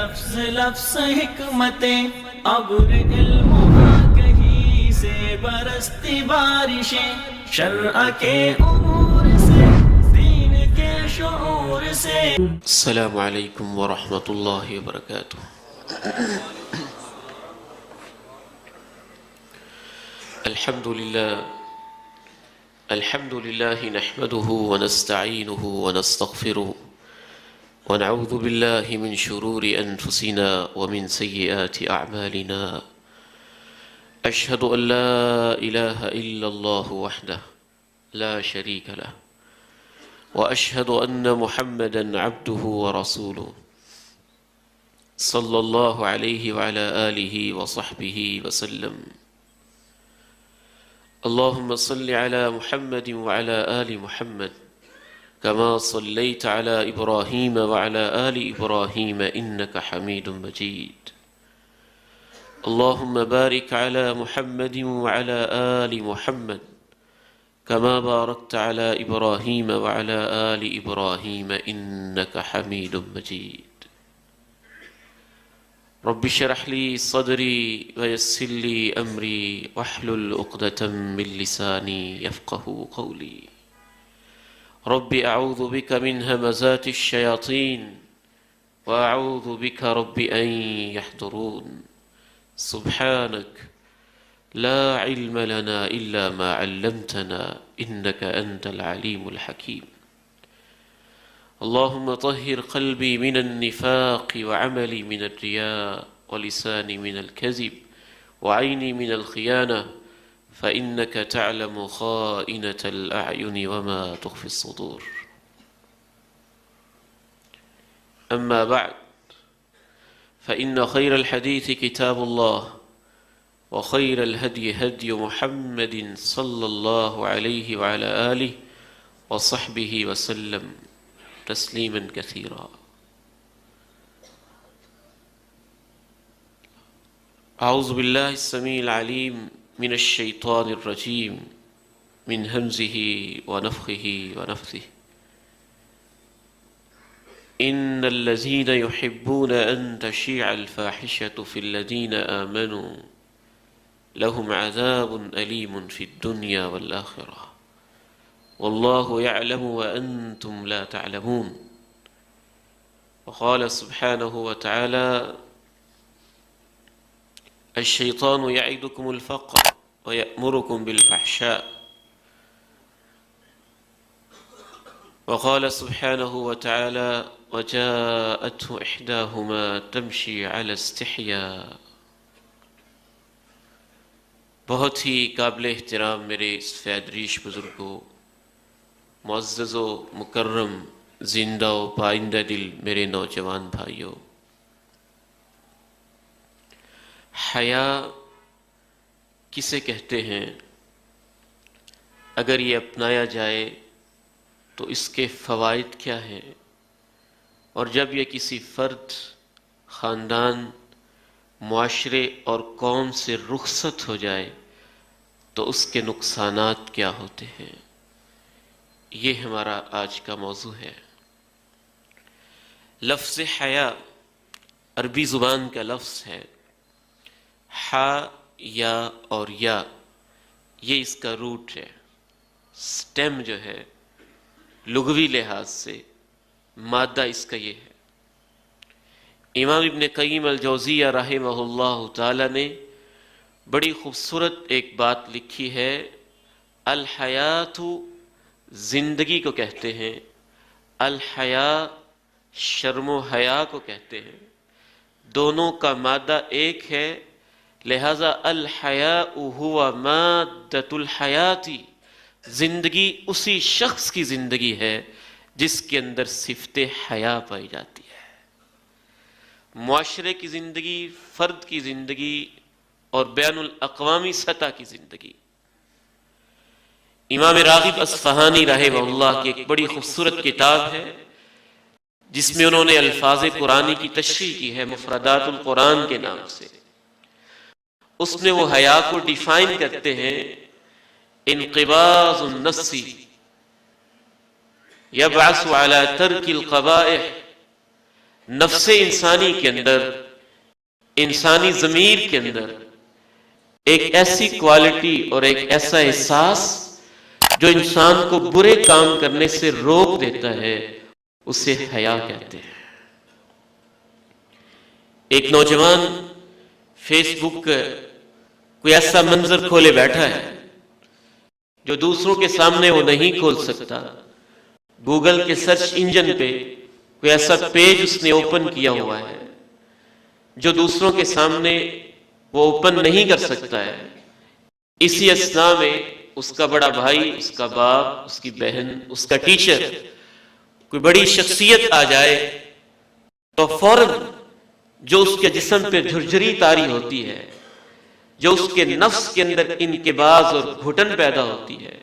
لفظ لفظ حکمتیں ابر علم کہیں سے برستی بارشیں شرع کے امور سے دین کے شعور سے. السلام علیکم ورحمۃ اللہ وبرکاتہ. الحمد لله نحمده ونستعينه ونستغفره ونعوذ بالله من شرور أنفسنا ومن سيئات أعمالنا. أشهد أن لا إله إلا الله وحده لا شريك له وأشهد أن محمدا عبده ورسوله صلى الله عليه وعلى آله وصحبه وسلم. اللهم صل على محمد وعلى آل محمد كما صليت على إبراهيم وعلى آل إبراهيم إنك حميد مجيد. اللهم بارك على محمد وعلى آل محمد كما باركت على إبراهيم وعلى آل إبراهيم إنك حميد مجيد. رب اشرح لي صدري ويسر لي أمري واحلل عقدة من لساني يفقهوا قولي. رب أعوذ بك من همزات الشياطين وأعوذ بك رب أن يحضرون. سبحانك لا علم لنا إلا ما علمتنا إنك أنت العليم الحكيم. اللهم طهر قلبي من النفاق وعملي من الرياء ولساني من الكذب وعيني من الخيانة فإنك تعلم خائنة الأعين وما تخفي الصدور. أما بعد فإن خير الحديث كتاب الله وخير الهدي هدي محمد صلى الله عليه وعلى آله وصحبه وسلم تسليما كثيرا. أعوذ بالله السميع العليم من الشيطان الرجيم من همزه ونفخه ونفثه. إن الذين يحبون أن تشيع الفاحشة في الذين آمنوا لهم عذاب أليم في الدنيا والآخرة والله يعلم وأنتم لا تعلمون. وقال سبحانه وتعالى الشيطان يعدكم الفقر ويأمركم بالفحشاء. وقال سبحانه وتعالى وجاءته إحداهما تمشي على استحياء. بہت ہی قابل احترام میرے اس فیدریش بزرگوں، معزز و مکرم زندہ و پائندہ دل میرے نوجوان بھائیوں، حیا کسے کہتے ہیں؟ اگر یہ اپنایا جائے تو اس کے فوائد کیا ہیں؟ اور جب یہ کسی فرد، خاندان، معاشرے اور قوم سے رخصت ہو جائے تو اس کے نقصانات کیا ہوتے ہیں؟ یہ ہمارا آج کا موضوع ہے. لفظ حیا عربی زبان کا لفظ ہے. حا، یا اور یا، یہ اس کا روٹ ہے. سٹیم جو ہے لغوی لحاظ سے مادہ اس کا یہ ہے. امام ابن قیم الجوزیہ رحمہ اللہ تعالی نے بڑی خوبصورت ایک بات لکھی ہے. الحیات زندگی کو کہتے ہیں، الحیا شرم و حیا کو کہتے ہیں. دونوں کا مادہ ایک ہے، لہذا الحیاء ہوا مادۃ الحیاتی. زندگی اسی شخص کی زندگی ہے جس کے اندر صفت حیا پائی جاتی ہے. معاشرے کی زندگی، فرد کی زندگی اور بین الاقوامی سطح کی زندگی. امام راغب اصفہانی رحمہ اللہ کی ایک بڑی خوبصورت کتاب ہے جس میں انہوں نے الفاظ قرآنی کی تشریح کی ہے مفردات القرآن کے نام سے. اس میں وہ حیا کو ڈیفائن کرتے ہیں انقباض النفس یبعث علی ترک القبائح نفس انسانی کے اندر، انسانی ضمیر کے اندر ایک ایسی کوالٹی اور ایک ایسا احساس جو انسان کو برے کام کرنے سے روک دیتا ہے، اسے حیا کہتے ہیں۔ ایک نوجوان فیس بک کوئی ایسا منظر کھولے بیٹھا ہے جو دوسروں کے سامنے وہ نہیں کھول سکتا، گوگل کے سرچ انجن پہ کوئی ایسا پیج اس نے اوپن کیا ہوا ہے جو دوسروں کے سامنے وہ اوپن نہیں کر سکتا ہے۔ اسی اثناء میں اس کا بڑا بھائی، اس کا باپ، اس کی بہن، اس کا ٹیچر، کوئی بڑی شخصیت آ جائے تو فوراً جو اس کے جسم پہ جھرجھری طاری ہوتی ہے، جو اس کے نفس کے اندر انقباض اور گھٹن پیدا ہوتی ہے،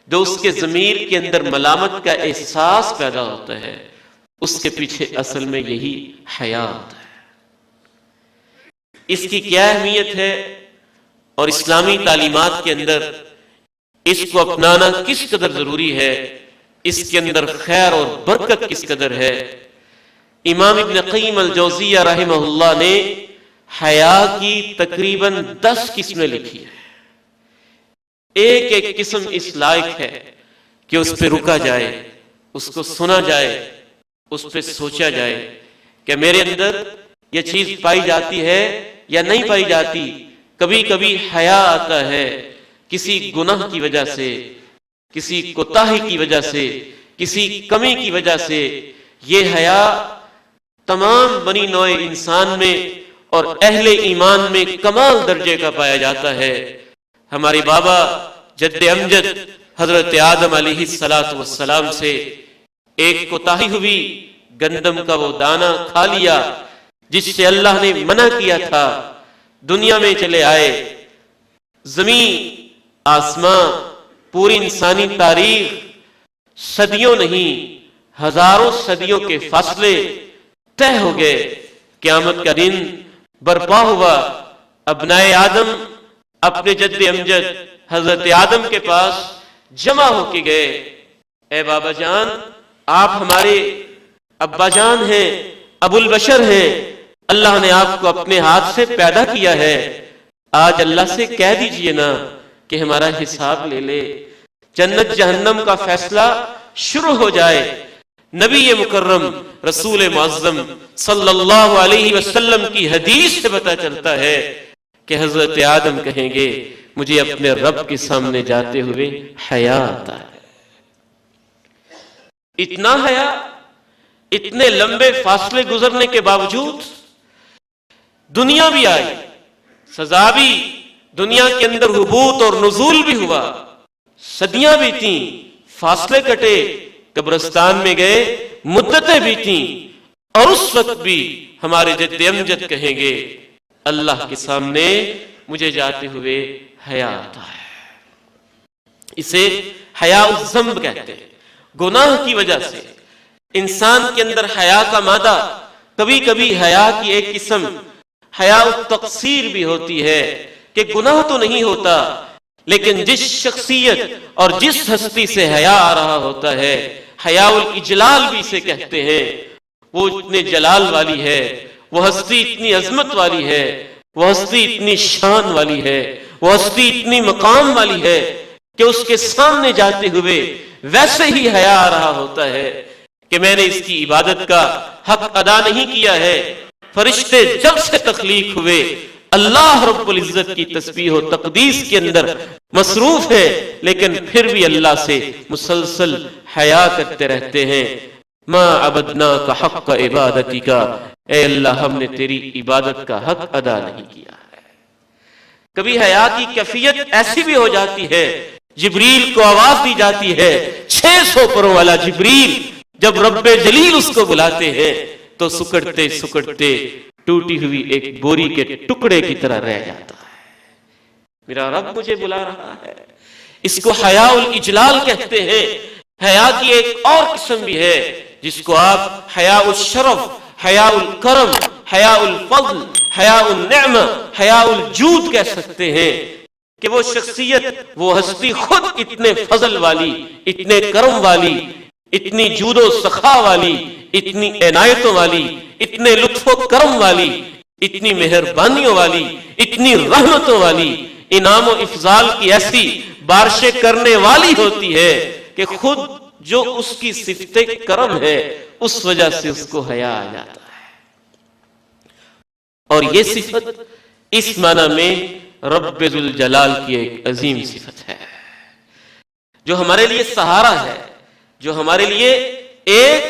جو اس کے ضمیر کے اندر ملامت کا احساس پیدا ہوتا ہے، اس کے پیچھے اصل میں یہی حیا ہوتا ہے۔ اس کی کیا اہمیت ہے اور اسلامی تعلیمات کے اندر اس کو اپنانا کس قدر ضروری ہے، اس کے اندر خیر اور برکت کس قدر ہے، امام ابن قیم الجوزیہ رحمہ اللہ نے حیا کی تقریباً 10 قسمیں لکھی ہیں۔ ایک ایک قسم اس لائق ہے کہ اس پہ رکا جائے، اس کو سنا جائے، اس پہ سوچا جائے کہ میرے اندر یہ چیز پائی جاتی ہے یا نہیں پائی جاتی۔ کبھی کبھی حیا آتا ہے کسی گناہ کی وجہ سے، کسی کوتاہی کی وجہ سے، کسی کمی کی وجہ سے۔ یہ حیا تمام بنی نوع انسان میں اور اہل ایمان میں کمال درجے کا پایا جاتا ہے۔ ہمارے بابا جد امجد حضرت آدم علیہ السلام سے ایک کوتاہی ہوئی، گندم کا وہ دانہ کھا لیا جس سے اللہ نے منع کیا تھا۔ دنیا میں چلے آئے، زمین آسمان، پوری انسانی تاریخ، صدیوں نہیں ہزاروں صدیوں کے فاصلے طے ہو گئے۔ قیامت کا دن برپا ہوا، ابنائے آدم اپنے جد امجد حضرت آدم کے پاس جمع ہو کے گئے۔ اے بابا جان، آپ ہمارے ابا جان ہیں، ابو البشر ہیں، اللہ نے آپ کو اپنے ہاتھ سے پیدا کیا ہے، آج اللہ سے کہہ دیجئے نا کہ ہمارا حساب لے لے، جنت جہنم کا فیصلہ شروع ہو جائے۔ نبی مکرم رسول معظم صلی اللہ علیہ وسلم کی حدیث سے پتہ چلتا ہے کہ حضرت آدم کہیں گے مجھے اپنے رب کے سامنے جاتے ہوئے حیا آتا ہے۔ اتنا حیا، اتنے لمبے فاصلے گزرنے کے باوجود دنیا بھی آئی، سزا بھی، دنیا کے اندر حبوط اور نزول بھی ہوا، صدیاں بھی تھیں، فاصلے کٹے، قبرستان میں گئے، مدتیں بھی تھیں، اور اس وقت بھی ہمارے جد امجد کہیں گے اللہ کے سامنے مجھے جاتے ہوئے حیا آتا ہے۔ اسے حیا الذنب کہتے ہیں۔ گناہ کی وجہ سے انسان کے اندر حیا کا مادہ، کبھی کبھی حیا کی ایک قسم حیا التقصیر بھی ہوتی ہے کہ گناہ تو نہیں ہوتا، لیکن جس شخصیت اور جس ہستی سے حیا آ رہا ہوتا ہے، حیا الاجلال بھی اسے کہتے ہیں، وہ اتنے جلال والی ہے، وہ ہستی اتنی عظمت والی ہے، وہ ہستی اتنی شان والی ہے، وہ ہستی اتنی مقام والی ہے کہ اس کے سامنے جاتے ہوئے ویسے ہی حیا آ رہا ہوتا ہے کہ میں نے اس کی عبادت کا حق ادا نہیں کیا ہے۔ فرشتے جب سے تخلیق ہوئے اللہ رب العزت کی تسبیح و تقدیس کے اندر مصروف ہے، لیکن پھر بھی اللہ سے مسلسل حیا کرتے رہتے ہیں۔ ما عبدناک حق عبادتک، اے اللہ ہم نے تیری عبادت کا حق ادا نہیں کیا ہے۔ کبھی حیا کی کیفیت ایسی بھی ہو جاتی ہے، جبریل کو آواز دی جاتی ہے، 600 پروں والا جبریل جب رب جلیل اس کو بلاتے ہیں تو سکڑتے سکڑتے ٹوٹی ہوئی ایک بوری کے ٹکڑے کی طرح رہ جاتا ہے۔ میرا رب مجھے بلا رہا ہے۔ اس کو حیا الاجلال کہتے ہیں۔ حیا کی ایک اور قسم بھی ہے جس کو آپ حیا الشرف، حیا الکرم، حیا الفضل، حیا النعمہ، حیا الجود کہہ سکتے ہیں، کہ وہ شخصیت، وہ ہستی خود اتنے فضل والی، اتنے کرم والی، اتنی جود و سخا والی، اتنی عنایتوں والی، اتنے لطف و کرم والی، اتنی مہربانیوں والی، اتنی رحمتوں والی، انعام و افضال کی ایسی بارشیں کرنے والی ہوتی ہے کہ خود جو اس کی صفت کرم ہے اس وجہ سے اس کو حیا آ جاتا ہے۔ اور یہ صفت اس معنی میں رب ذوالجلال کی ایک عظیم صفت ہے، جو ہمارے لیے سہارا ہے، جو ہمارے لیے ایک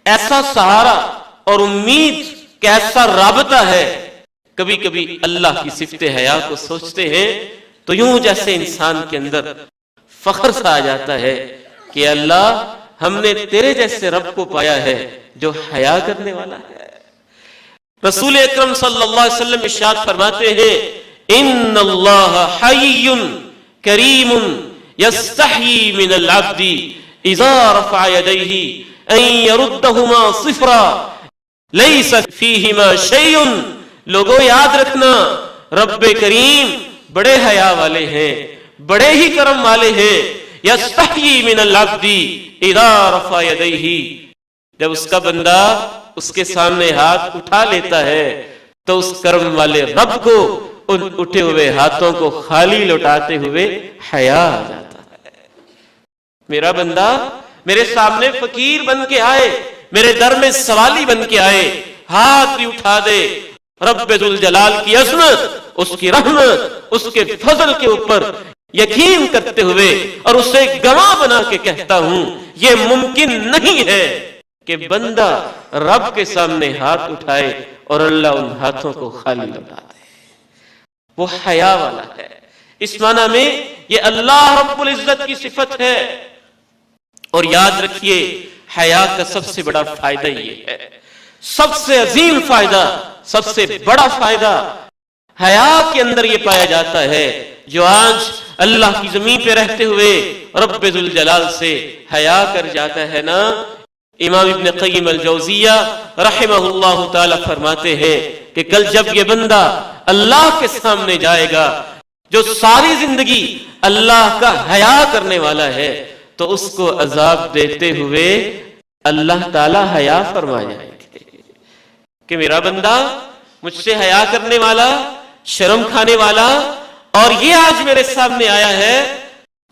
ایسا سہارا اور امید کا ایسا رابطہ ہے۔ کبھی کبھی اللہ کی صفت حیا کو سوچتے ہیں تو یوں جیسے انسان کے اندر فخر سا آ جاتا ہے کہ اللہ ہم نے تیرے جیسے رب کو پایا ہے جو حیا کرنے والا ہے۔ رسول اکرم صلی اللہ علیہ وسلم ارشاد فرماتے ہیں ان اللہ حی کریم یستحیی من العبد اذا رفع یدیہ ان یردہما صفرا لیس فیہما شیء۔ لوگوں یاد رکھنا، رب کریم بڑے حیا والے ہیں، بڑے ہی کرم والے ہیں۔ یستحیی من العبد اذا رفع یدیہ، جب اس کا بندہ اس کے سامنے ہاتھ اٹھا لیتا ہے تو اس کرم والے رب کو ان اٹھے ہوئے ہاتھوں کو خالی لوٹاتے ہوئے حیا آ جاتا ہے۔ میرا بندہ میرے سامنے فقیر بن کے آئے، میرے در میں سوالی بن کے آئے، ہاتھ بھی اٹھا دے، رب ذوالجلال کی عظمت، اس کی رحمت، اس کے فضل کے اوپر یقین کرتے ہوئے اور اسے گواہ بنا کے کہتا ہوں یہ ممکن نہیں ہے کہ بندہ رب کے سامنے ہاتھ اٹھائے اور اللہ ان ہاتھوں کو خالی لوٹا دے۔ وہ حیا والا ہے، اس معنی میں یہ اللہ رب العزت کی صفت ہے۔ اور یاد رکھیے حیا کا سب سے بڑا فائدہ یہ ہے، سب سے عظیم فائدہ، سب سے بڑا فائدہ حیا کے اندر یہ پایا جاتا ہے۔ جو آج اللہ کی زمین پہ رہتے ہوئے رب ذوالجلال سے حیا کر جاتا ہے نا، امام ابن قیم الجوزیہ رحمہ اللہ تعالی فرماتے ہیں کہ کل جب یہ بندہ اللہ کے سامنے جائے گا، جو ساری زندگی اللہ کا حیا کرنے والا ہے، تو اس کو عذاب دیتے ہوئے اللہ تعالی حیا فرما جائے گے کہ میرا بندہ مجھ سے حیا کرنے والا، شرم کھانے والا، اور یہ آج میرے سامنے آیا ہے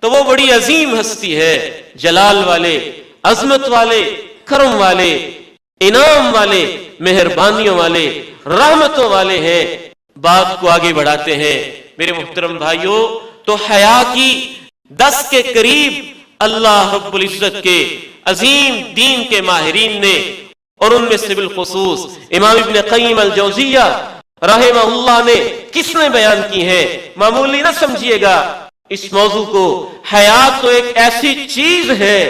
تو وہ بڑی عظیم ہستی ہے، جلال والے، عظمت والے، کرم والے، انعام والے، مہربانیوں والے، رحمتوں والے ہیں۔ بات کو آگے بڑھاتے ہیں میرے محترم بھائیوں، تو حیا کی 10 کے قریب اللہ رب العزت کے عظیم دین کے ماہرین نے، اور ان میں سے بالخصوص امام ابن قیم الجوزیہ رحمہ اللہ نے کس نے بیان کی ہیں، معمولی نہ سمجھیے گا اس موضوع کو۔ حیا تو ایک ایسی چیز ہے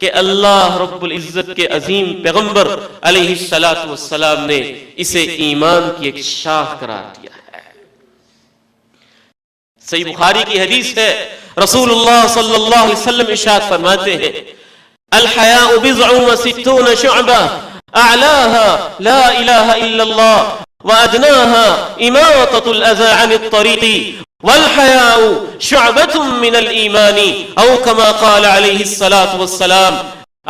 کہ اللہ رب العزت کے عظیم پیغمبر علیہ الصلوۃ والسلام نے اسے ایمان کی ایک شاخ قرار دیا ہے۔ صحیح بخاری کی حدیث ہے، رسول اللہ صلی اللہ علیہ وسلم ارشاد فرماتے ہیں الحیاء بضع وستون شعبہ اعلاها لا الہ الا اللہ وادناها اماطۃ الاذى عن الطریق والحیاء شعبۃ من الایمان او کما قال علیہ الصلاۃ والسلام۔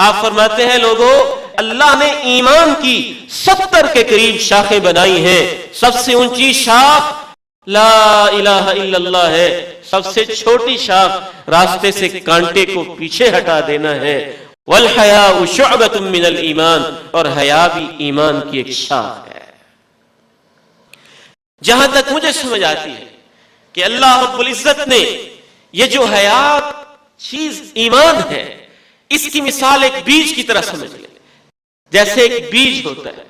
آپ فرماتے ہیں لوگوں، اللہ نے ایمان کی 70 کے قریب شاخیں بنائی ہیں، سب سے اونچی شاخ لا الہ الا اللہ ہے، سب سے چھوٹی شاخ راستے سے کانٹے کو پیچھے ہٹا دینا ہے۔ والحیاء شعبۃ من الایمان، اور حیا بھی ایمان کی ایک شاخ ہے۔ جہاں تک مجھے سمجھ آتی ہے کہ اللہ رب العزت نے یہ جو حیا چیز ایمان ہے، اس کی مثال ایک بیج کی طرح سمجھ لیں۔ جیسے ایک بیج ہوتا ہے،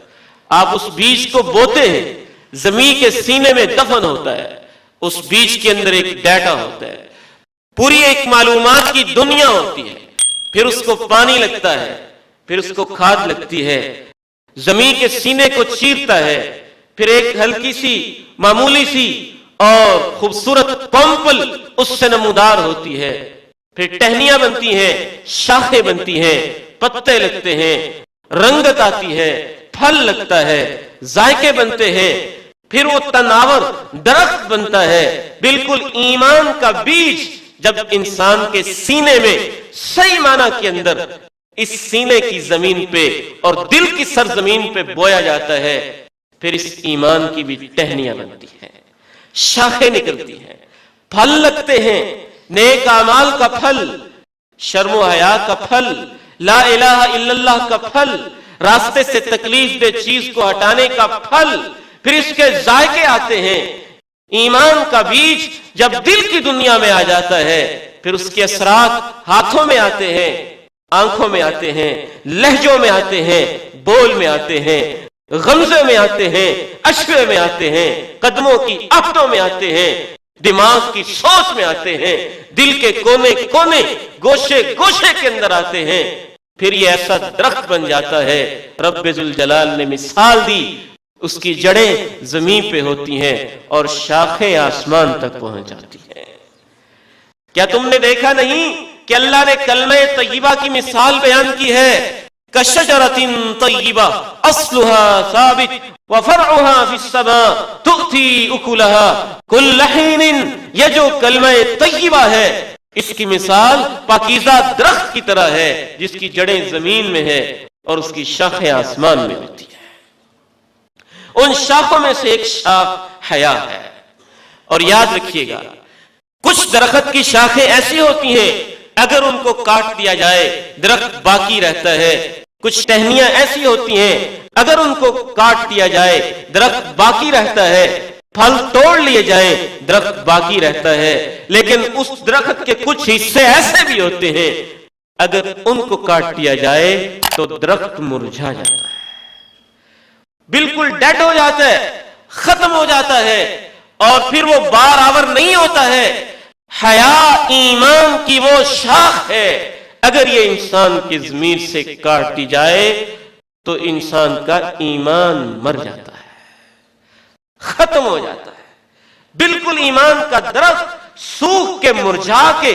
آپ اس بیج کو بوتے ہیں، زمین کے سینے میں دفن ہوتا ہے، اس بیج کے اندر ایک ڈیٹا ہوتا ہے، پوری ایک معلومات کی دنیا ہوتی ہے، پھر اس کو پانی لگتا ہے، پھر اس کو کھاد لگتی ہے، زمین کے سینے کو چیرتا ہے، پھر ایک ہلکی سی معمولی سی اور خوبصورت پمپل اس سے نمودار ہوتی ہے، پھر ٹہنیاں بنتی ہیں، شاخیں بنتی ہیں، پتے لگتے ہیں، رنگت آتی ہے، پھل لگتا ہے، ذائقے بنتے ہیں، پھر وہ تناور درخت بنتا ہے۔ بالکل ایمان کا بیج جب انسان کے سینے میں صحیح معنی کے اندر اس سینے کی زمین پہ اور دل کی سرزمین پہ بویا جاتا ہے، پھر اس ایمان کی بھی ٹہنیاں بنتی ہیں، شاخیں نکلتی ہیں، پھل لگتے ہیں، نیک اعمال کا پھل، شرم و حیا کا پھل، لا الہ الا اللہ کا پھل، راستے سے تکلیف دہ چیز کو ہٹانے کا پھل، پھر اس کے ذائقے آتے ہیں۔ ایمان کا بیج جب دل کی دنیا میں آ جاتا ہے، پھر اس کے اثرات ہاتھوں میں آتے ہیں، آنکھوں میں آتے ہیں، لہجوں میں آتے ہیں، بول میں آتے ہیں، غمزے میں آتے ہیں، اشوے میں آتے ہیں، قدموں کی آفتوں میں آتے ہیں، دماغ کی سوچ میں آتے ہیں، دل کے کونے کونے گوشے گوشے کے اندر آتے ہیں، پھر یہ ایسا درخت بن جاتا ہے۔ رب ذوالجلال نے مثال دی، اس کی جڑیں زمین پہ ہوتی ہیں اور شاخیں آسمان تک پہنچ جاتی ہیں۔ کیا تم نے دیکھا نہیں کہ اللہ نے کلمہ طیبہ کی مثال بیان کی ہے؟ کشجرۃ طیبہ اصلها ثابت وفرعها فی السماء تؤتی اکلها کل حین۔ یہ جو کلمہ طیبہ ہے اس کی مثال پاکیزہ درخت کی طرح ہے جس کی جڑیں زمین میں ہے اور اس کی شاخیں آسمان میں ہوتی ہیں۔ ان شاخوں میں سے ایک شاخ حیا ہے، اور یاد رکھیے گا کچھ درخت کی شاخیں ایسی ہوتی ہیں اگر ان کو کاٹ دیا جائے درخت باقی رہتا ہے، کچھ ٹہنیاں ایسی ہوتی ہیں اگر ان کو کاٹ دیا جائے درخت باقی رہتا ہے، پھل توڑ لیے جائیں درخت باقی رہتا ہے، لیکن اس درخت کے کچھ حصے ایسے بھی ہوتے ہیں اگر ان کو کاٹ دیا جائے تو درخت مرجھا جاتا ہے، بالکل ڈیڈ ہو جاتا ہے، ختم ہو جاتا ہے، اور پھر وہ بار آور نہیں ہوتا ہے۔ حیا ایمان کی وہ شاخ ہے، اگر یہ انسان کی ضمیر سے کاٹ دی جائے تو انسان کا ایمان مر جاتا ہے، ختم ہو جاتا ہے، بالکل ایمان کا درخت سوکھ کے مرجھا کے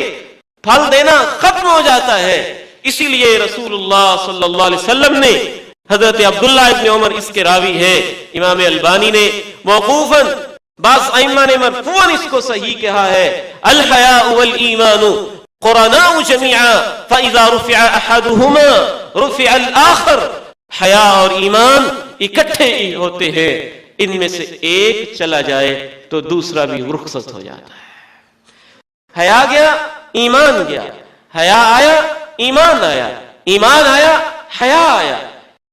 پھل دینا ختم ہو جاتا ہے۔ اسی لیے رسول اللہ صلی اللہ علیہ وسلم نے حضرت عبداللہ ابن عمر، اس کے راوی ہے امام البانی نے موقوفاً، بعض ائمہ نے مرفوعاً اس کو صحیح کہا ہے، الحیاء والایمان قرناء جميعا فاذا رفع احدهما رفع الاخر۔ حیا اور ایمان اکٹھے ہی ہوتے ہیں، ان میں سے ایک چلا جائے تو دوسرا بھی رخصت ہو جاتا ہے۔ حیا گیا ایمان گیا، حیا آیا ایمان آیا، ایمان آیا حیا آیا،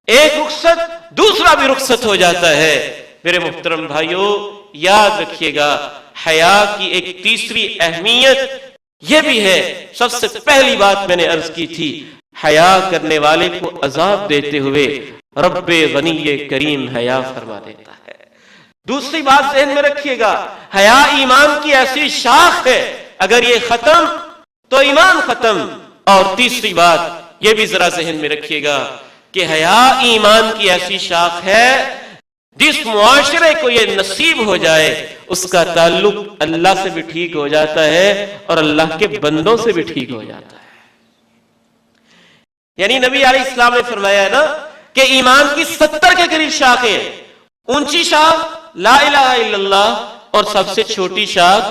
ایک رخصت دوسرا بھی رخصت ہو جاتا ہے۔ میرے محترم بھائیوں، یاد رکھیے گا حیا کی ایک تیسری اہمیت یہ بھی ہے، سب سے پہلی بات میں نے عرض کی تھی، حیا کرنے والے کو عذاب دیتے ہوئے رب غنی کریم حیا فرما دیتا ہے۔ دوسری بات ذہن میں رکھیے گا، حیا ایمان کی ایسی شاخ ہے، اگر یہ ختم تو ایمان ختم۔ اور تیسری بات یہ بھی ذرا ذہن میں رکھیے گا کہ حیا ایمان کی ایسی شاخ ہے، جس معاشرے کو یہ نصیب ہو جائے اس کا تعلق اللہ سے بھی ٹھیک ہو جاتا ہے اور اللہ کے بندوں سے بھی ٹھیک ہو جاتا ہے۔ یعنی نبی علیہ السلام نے فرمایا ہے نا کہ ایمان کی 70 کے قریب شاخیں ہیں، اونچی شاخ لا الہ الا اللہ، اور سب سے چھوٹی شاخ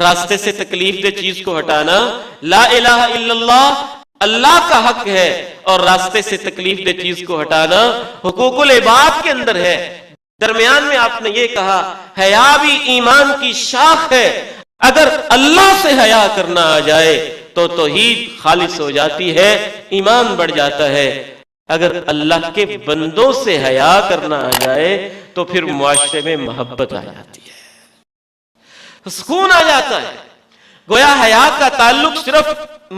راستے سے تکلیف دہ چیز کو ہٹانا۔ لا الہ الا اللہ اللہ کا حق ہے اور راستے سے تکلیف دہ چیز کو ہٹانا حقوق العباد کے اندر ہے۔ درمیان میں آپ نے یہ کہا حیا بھی ایمان کی شاخ ہے، اگر اللہ سے حیا کرنا آ جائے تو توحید خالص ہو جاتی ہے، ایمان بڑھ جاتا ہے۔ اگر اللہ کے بندوں سے حیا کرنا آ جائے تو پھر معاشرے میں محبت آ جاتی ہے، سکون آ جاتا ہے۔ گویا حیا کا تعلق صرف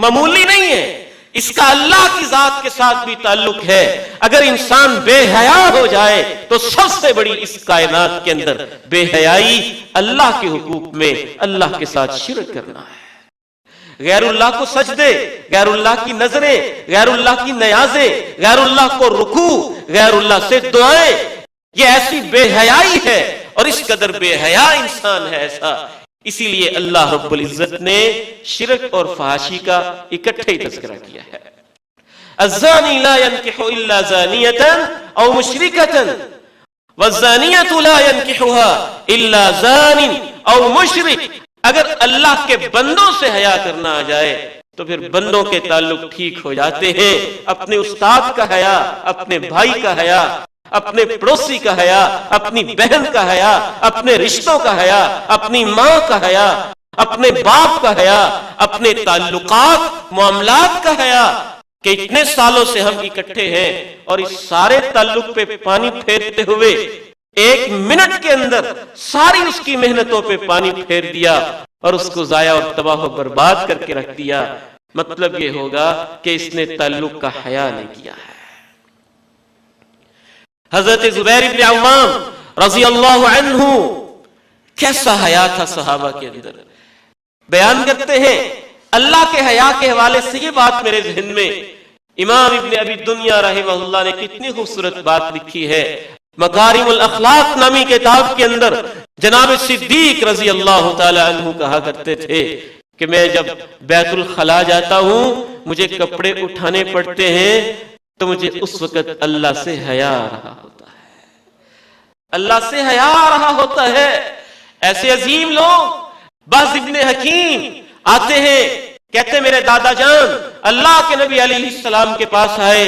معمولی نہیں ہے، اس کا اللہ کی ذات کے ساتھ بھی تعلق ہے۔ اگر انسان بے حیا ہو جائے تو سب سے بڑی اس کائنات کے اندر بے حیائی اللہ کے حقوق میں اللہ کے ساتھ شرک کرنا ہے۔ غیر اللہ کو سجدے، غیر اللہ کی نظریں، غیر اللہ کی نیازیں، غیر اللہ کو رکوع، غیر اللہ سے دعائیں، یہ ایسی بے حیائی ہے، اور اس قدر بے حیا انسان ہے ایسا، اسی لیے اللہ رب العزت نے شرک اور فحاشی کا اکٹھے ہی تذکرہ کیا ہے۔ الزانی لا ينکح الا زانیۃ او مشرکۃ والزانیۃ لا ينکحها الا زان او مشرک۔ اگر اللہ کے بندوں سے حیا کرنا آ جائے تو پھر بندوں کے تعلق ٹھیک ہو جاتے ہیں. اپنے استاد کا حیا، اپنے بھائی کا حیا، اپنے پڑوسی کا حیا، اپنی بہن کا حیا، اپنے رشتوں کا حیا، اپنی ماں کا حیا، اپنے باپ کا حیا، اپنے تعلقات معاملات کا حیا کہ اتنے سالوں سے ہم اکٹھے ہیں اور اس سارے تعلق پہ پانی پھیرتے ہوئے 1 منٹ کے اندر ساری اس کی محنتوں پہ پانی پھیر دیا اور اس کو ضائع اور تباہ و برباد کر کے رکھ دیا. مطلب یہ ہوگا کہ اس نے تعلق کا حیا نہیں کیا ہے. حضرت زبیر بن عوام رضی اللہ عنہ کیسا حیا تھا صحابہ کے اندر. بیان کرتے ہیں اللہ کے حیا کے حوالے سے یہ بات میرے ذہن میں امام ابن ابی دنیا رحمہ اللہ نے کتنی خوبصورت بات لکھی ہے. مکارم الاخلاق نامی کتاب کے اندر جناب صدیق رضی اللہ تعالی عنہ کہا کرتے تھے کہ میں جب بیت الخلا جاتا ہوں مجھے کپڑے اٹھانے پڑتے ہیں تو مجھے اس وقت اللہ سے حیا آ رہا ہوتا ہے. اللہ سے حیا آ رہا ہوتا ہے. ایسے عظیم لوگ باز ابن حکیم آتے ہیں، کہتے میرے دادا جان اللہ کے نبی علیہ السلام کے پاس آئے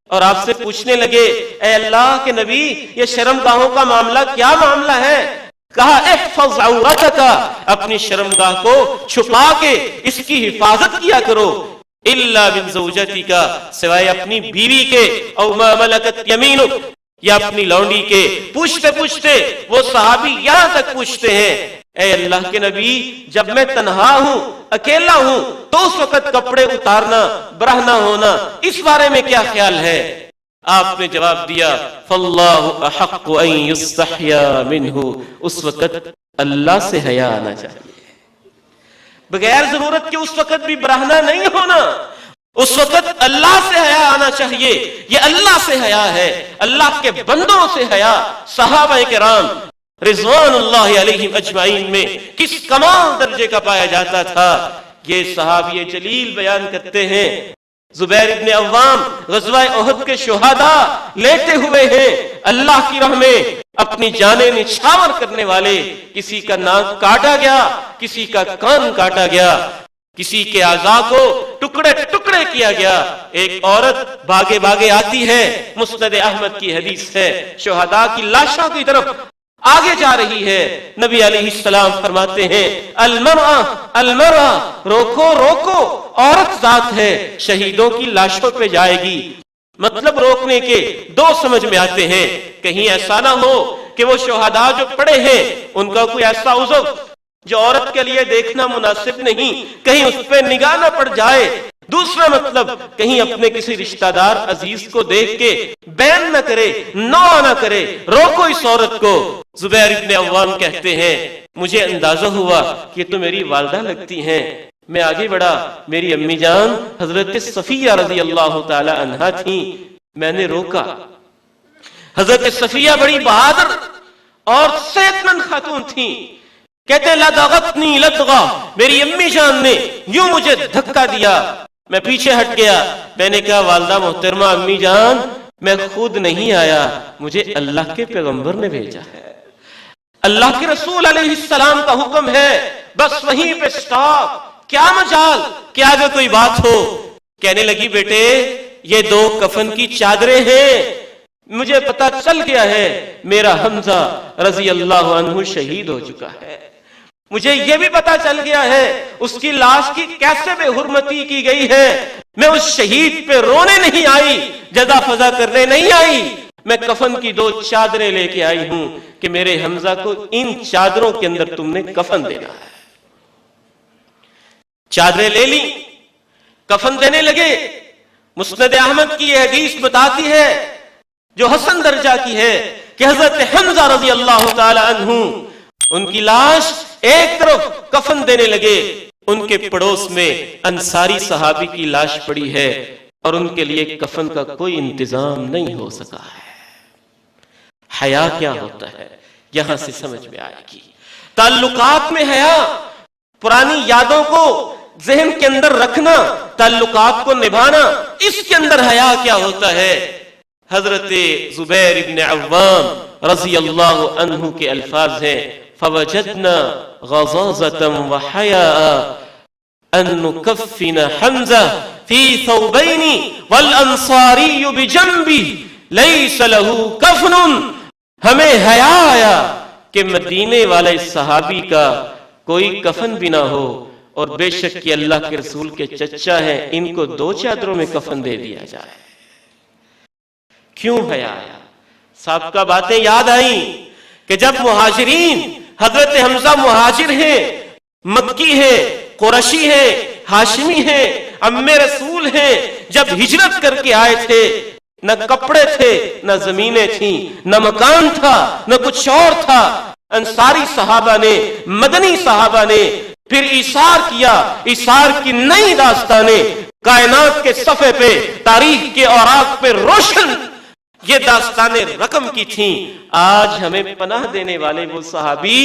اور آپ سے پوچھنے لگے اے اللہ کے نبی یہ شرمگاہوں کا معاملہ کیا معاملہ ہے؟ کہا احفظ عورتک، اپنی شرمگاہ کو چھپا کے اس کی حفاظت کیا کرو. الا من زوجتک، سوائے اپنی بیوی کے، او ما ملکت یمینک، یا اپنی لونڈی کے. پوچھتے پوچھتے وہ صحابی یہاں تک پوچھتے ہیں اے اللہ کے نبی جب میں تنہا ہوں اکیلا ہوں تو اس وقت کپڑے اتارنا برہنہ ہونا اس بارے میں کیا خیال ہے؟ آپ نے جواب دیا فاللہ احق ان یستحیا منہ، اس وقت اللہ سے حیا آنا چاہیے. بغیر ضرورت کے اس وقت بھی برہنہ نہیں ہونا، اس وقت اللہ سے حیا آنا چاہیے. یہ اللہ سے حیا ہے، اللہ کے بندوں سے حیا. صحابہ کرام رضوان اللہ علیہم اجمعین میں کس کمال درجے کا پایا جاتا تھا یہ صحابی جلیل بیان کرتے ہیں. زبیر ابن عوام غزوہ احد کے شہداء لیٹے ہوئے ہیں اللہ کی راہ میں اپنی جانیں نچھاور کرنے والے. کسی کا ناک کاٹا گیا، کسی کا کان کاٹا گیا، کسی کے اعضاء کو ٹکڑے ٹکڑے کیا گیا. ایک عورت بھاگے بھاگے آتی ہے، مسند احمد کی حدیث ہے، شہداء کی لاشوں کی طرف آگے جا رہی ہے. نبی علیہ السلام فرماتے ہیں المرأة المرأة، روکو روکو، عورت ذات ہے شہیدوں کی لاشوں پہ جائے گی. مطلب روکنے کے 2 سمجھ میں آتے ہیں. کہیں ایسا نہ ہو کہ وہ شہداء جو پڑے ہیں ان کا کوئی ایسا عضو جو عورت کے لیے دیکھنا مناسب نہیں، کہیں اس پہ نگاہ نہ پڑ جائے. دوسرا مطلب کہیں اپنے کسی رشتہ دار عزیز کو دیکھ کے بین نہ کرے، نو نہ کرے، روکو اس عورت کو. زبیر ابن عوام کہتے ہیں مجھے اندازہ ہوا کہ تو میری والدہ لگتی ہیں. میں آگے بڑھا، میری امی جان حضرت صفیہ رضی اللہ تعالی عنہا تھیں. میں نے روکا. حضرت صفیہ بڑی بہادر اور صحت مند خاتون تھیں. کہتے لدغتنی لدغا، میری امی جان نے یوں مجھے دھکا دیا. میں پیچھے ہٹ گیا. میں نے کہا والدہ محترمہ امی جان میں خود نہیں آیا، مجھے اللہ کے پیغمبر نے بھیجا ہے، اللہ کے رسول علیہ السلام کا حکم ہے، بس وہیں پہ سٹاپ. کیا مجال کہ آگے کوئی بات ہو. کہنے لگی بیٹے یہ 2 کفن کی چادریں ہیں، مجھے پتا چل گیا ہے میرا حمزہ رضی اللہ عنہ شہید ہو چکا ہے. مجھے یہ بھی پتا چل گیا ہے اس کی لاش کی کیسے بے حرمتی کی گئی ہے. میں اس شہید پہ رونے نہیں آئی، جزا فضا کرنے نہیں آئی. میں کفن کی 2 چادریں لے کے آئی ہوں کہ میرے حمزہ کو ان چادروں کے اندر تم نے کفن دینا ہے. چادریں لے لی، کفن دینے لگے. مسند احمد کی یہ حدیث بتاتی ہے جو حسن درجہ کی ہے کہ حضرت حمزہ رضی اللہ تعالی عنہ ان کی لاش ایک طرف کفن دینے لگے. ان کے پڑوس میں انصاری صحابی کی لاش پڑی ہے اور ان کے لیے کفن کا کوئی انتظام نہیں ہو سکا ہے. حیا کیا ہوتا ہے یہاں سے سمجھ میں آئے گی. تعلقات میں حیا، پرانی یادوں کو ذہن کے اندر رکھنا، تعلقات کو نبھانا، اس کے اندر حیا کیا ہوتا ہے. حضرت زبیر ابن عوام رضی اللہ عنہ کے الفاظ ہیں فوجدنا غضاضة وحیاء، ان نکفن حمزہ فی ثوبین والانصاری بجنبہ لیس لہ کفن. ہمیں حیا آیا کہ مدینے والے صحابی کا کوئی کفن بھی نہ ہو، اور بے شک کہ اللہ کے رسول کے چچا ہیں، ان کو 2 چادروں میں کفن دے دیا جائے. کیوں حیا آیا؟ سابقہ باتیں یاد آئیں کہ جب مہاجرین، حضرت حمزہ مہاجر ہیں، مکی ہیں، قرشی ہیں، ہاشمی ہیں، عم رسول ہیں، جب ہجرت کر کے آئے تھے، نہ کپڑے تھے، نہ زمینیں تھیں، نہ مکان تھا، نہ کچھ اور تھا. انصاری صحابہ نے، مدنی صحابہ نے پھر ایثار کیا. ایثار کی نئی داستانیں کائنات کے صفحے پہ، تاریخ کے اوراق پہ روشن یہ داستانیں رقم کی تھیں. آج ہمیں پناہ دینے والے وہ صحابی،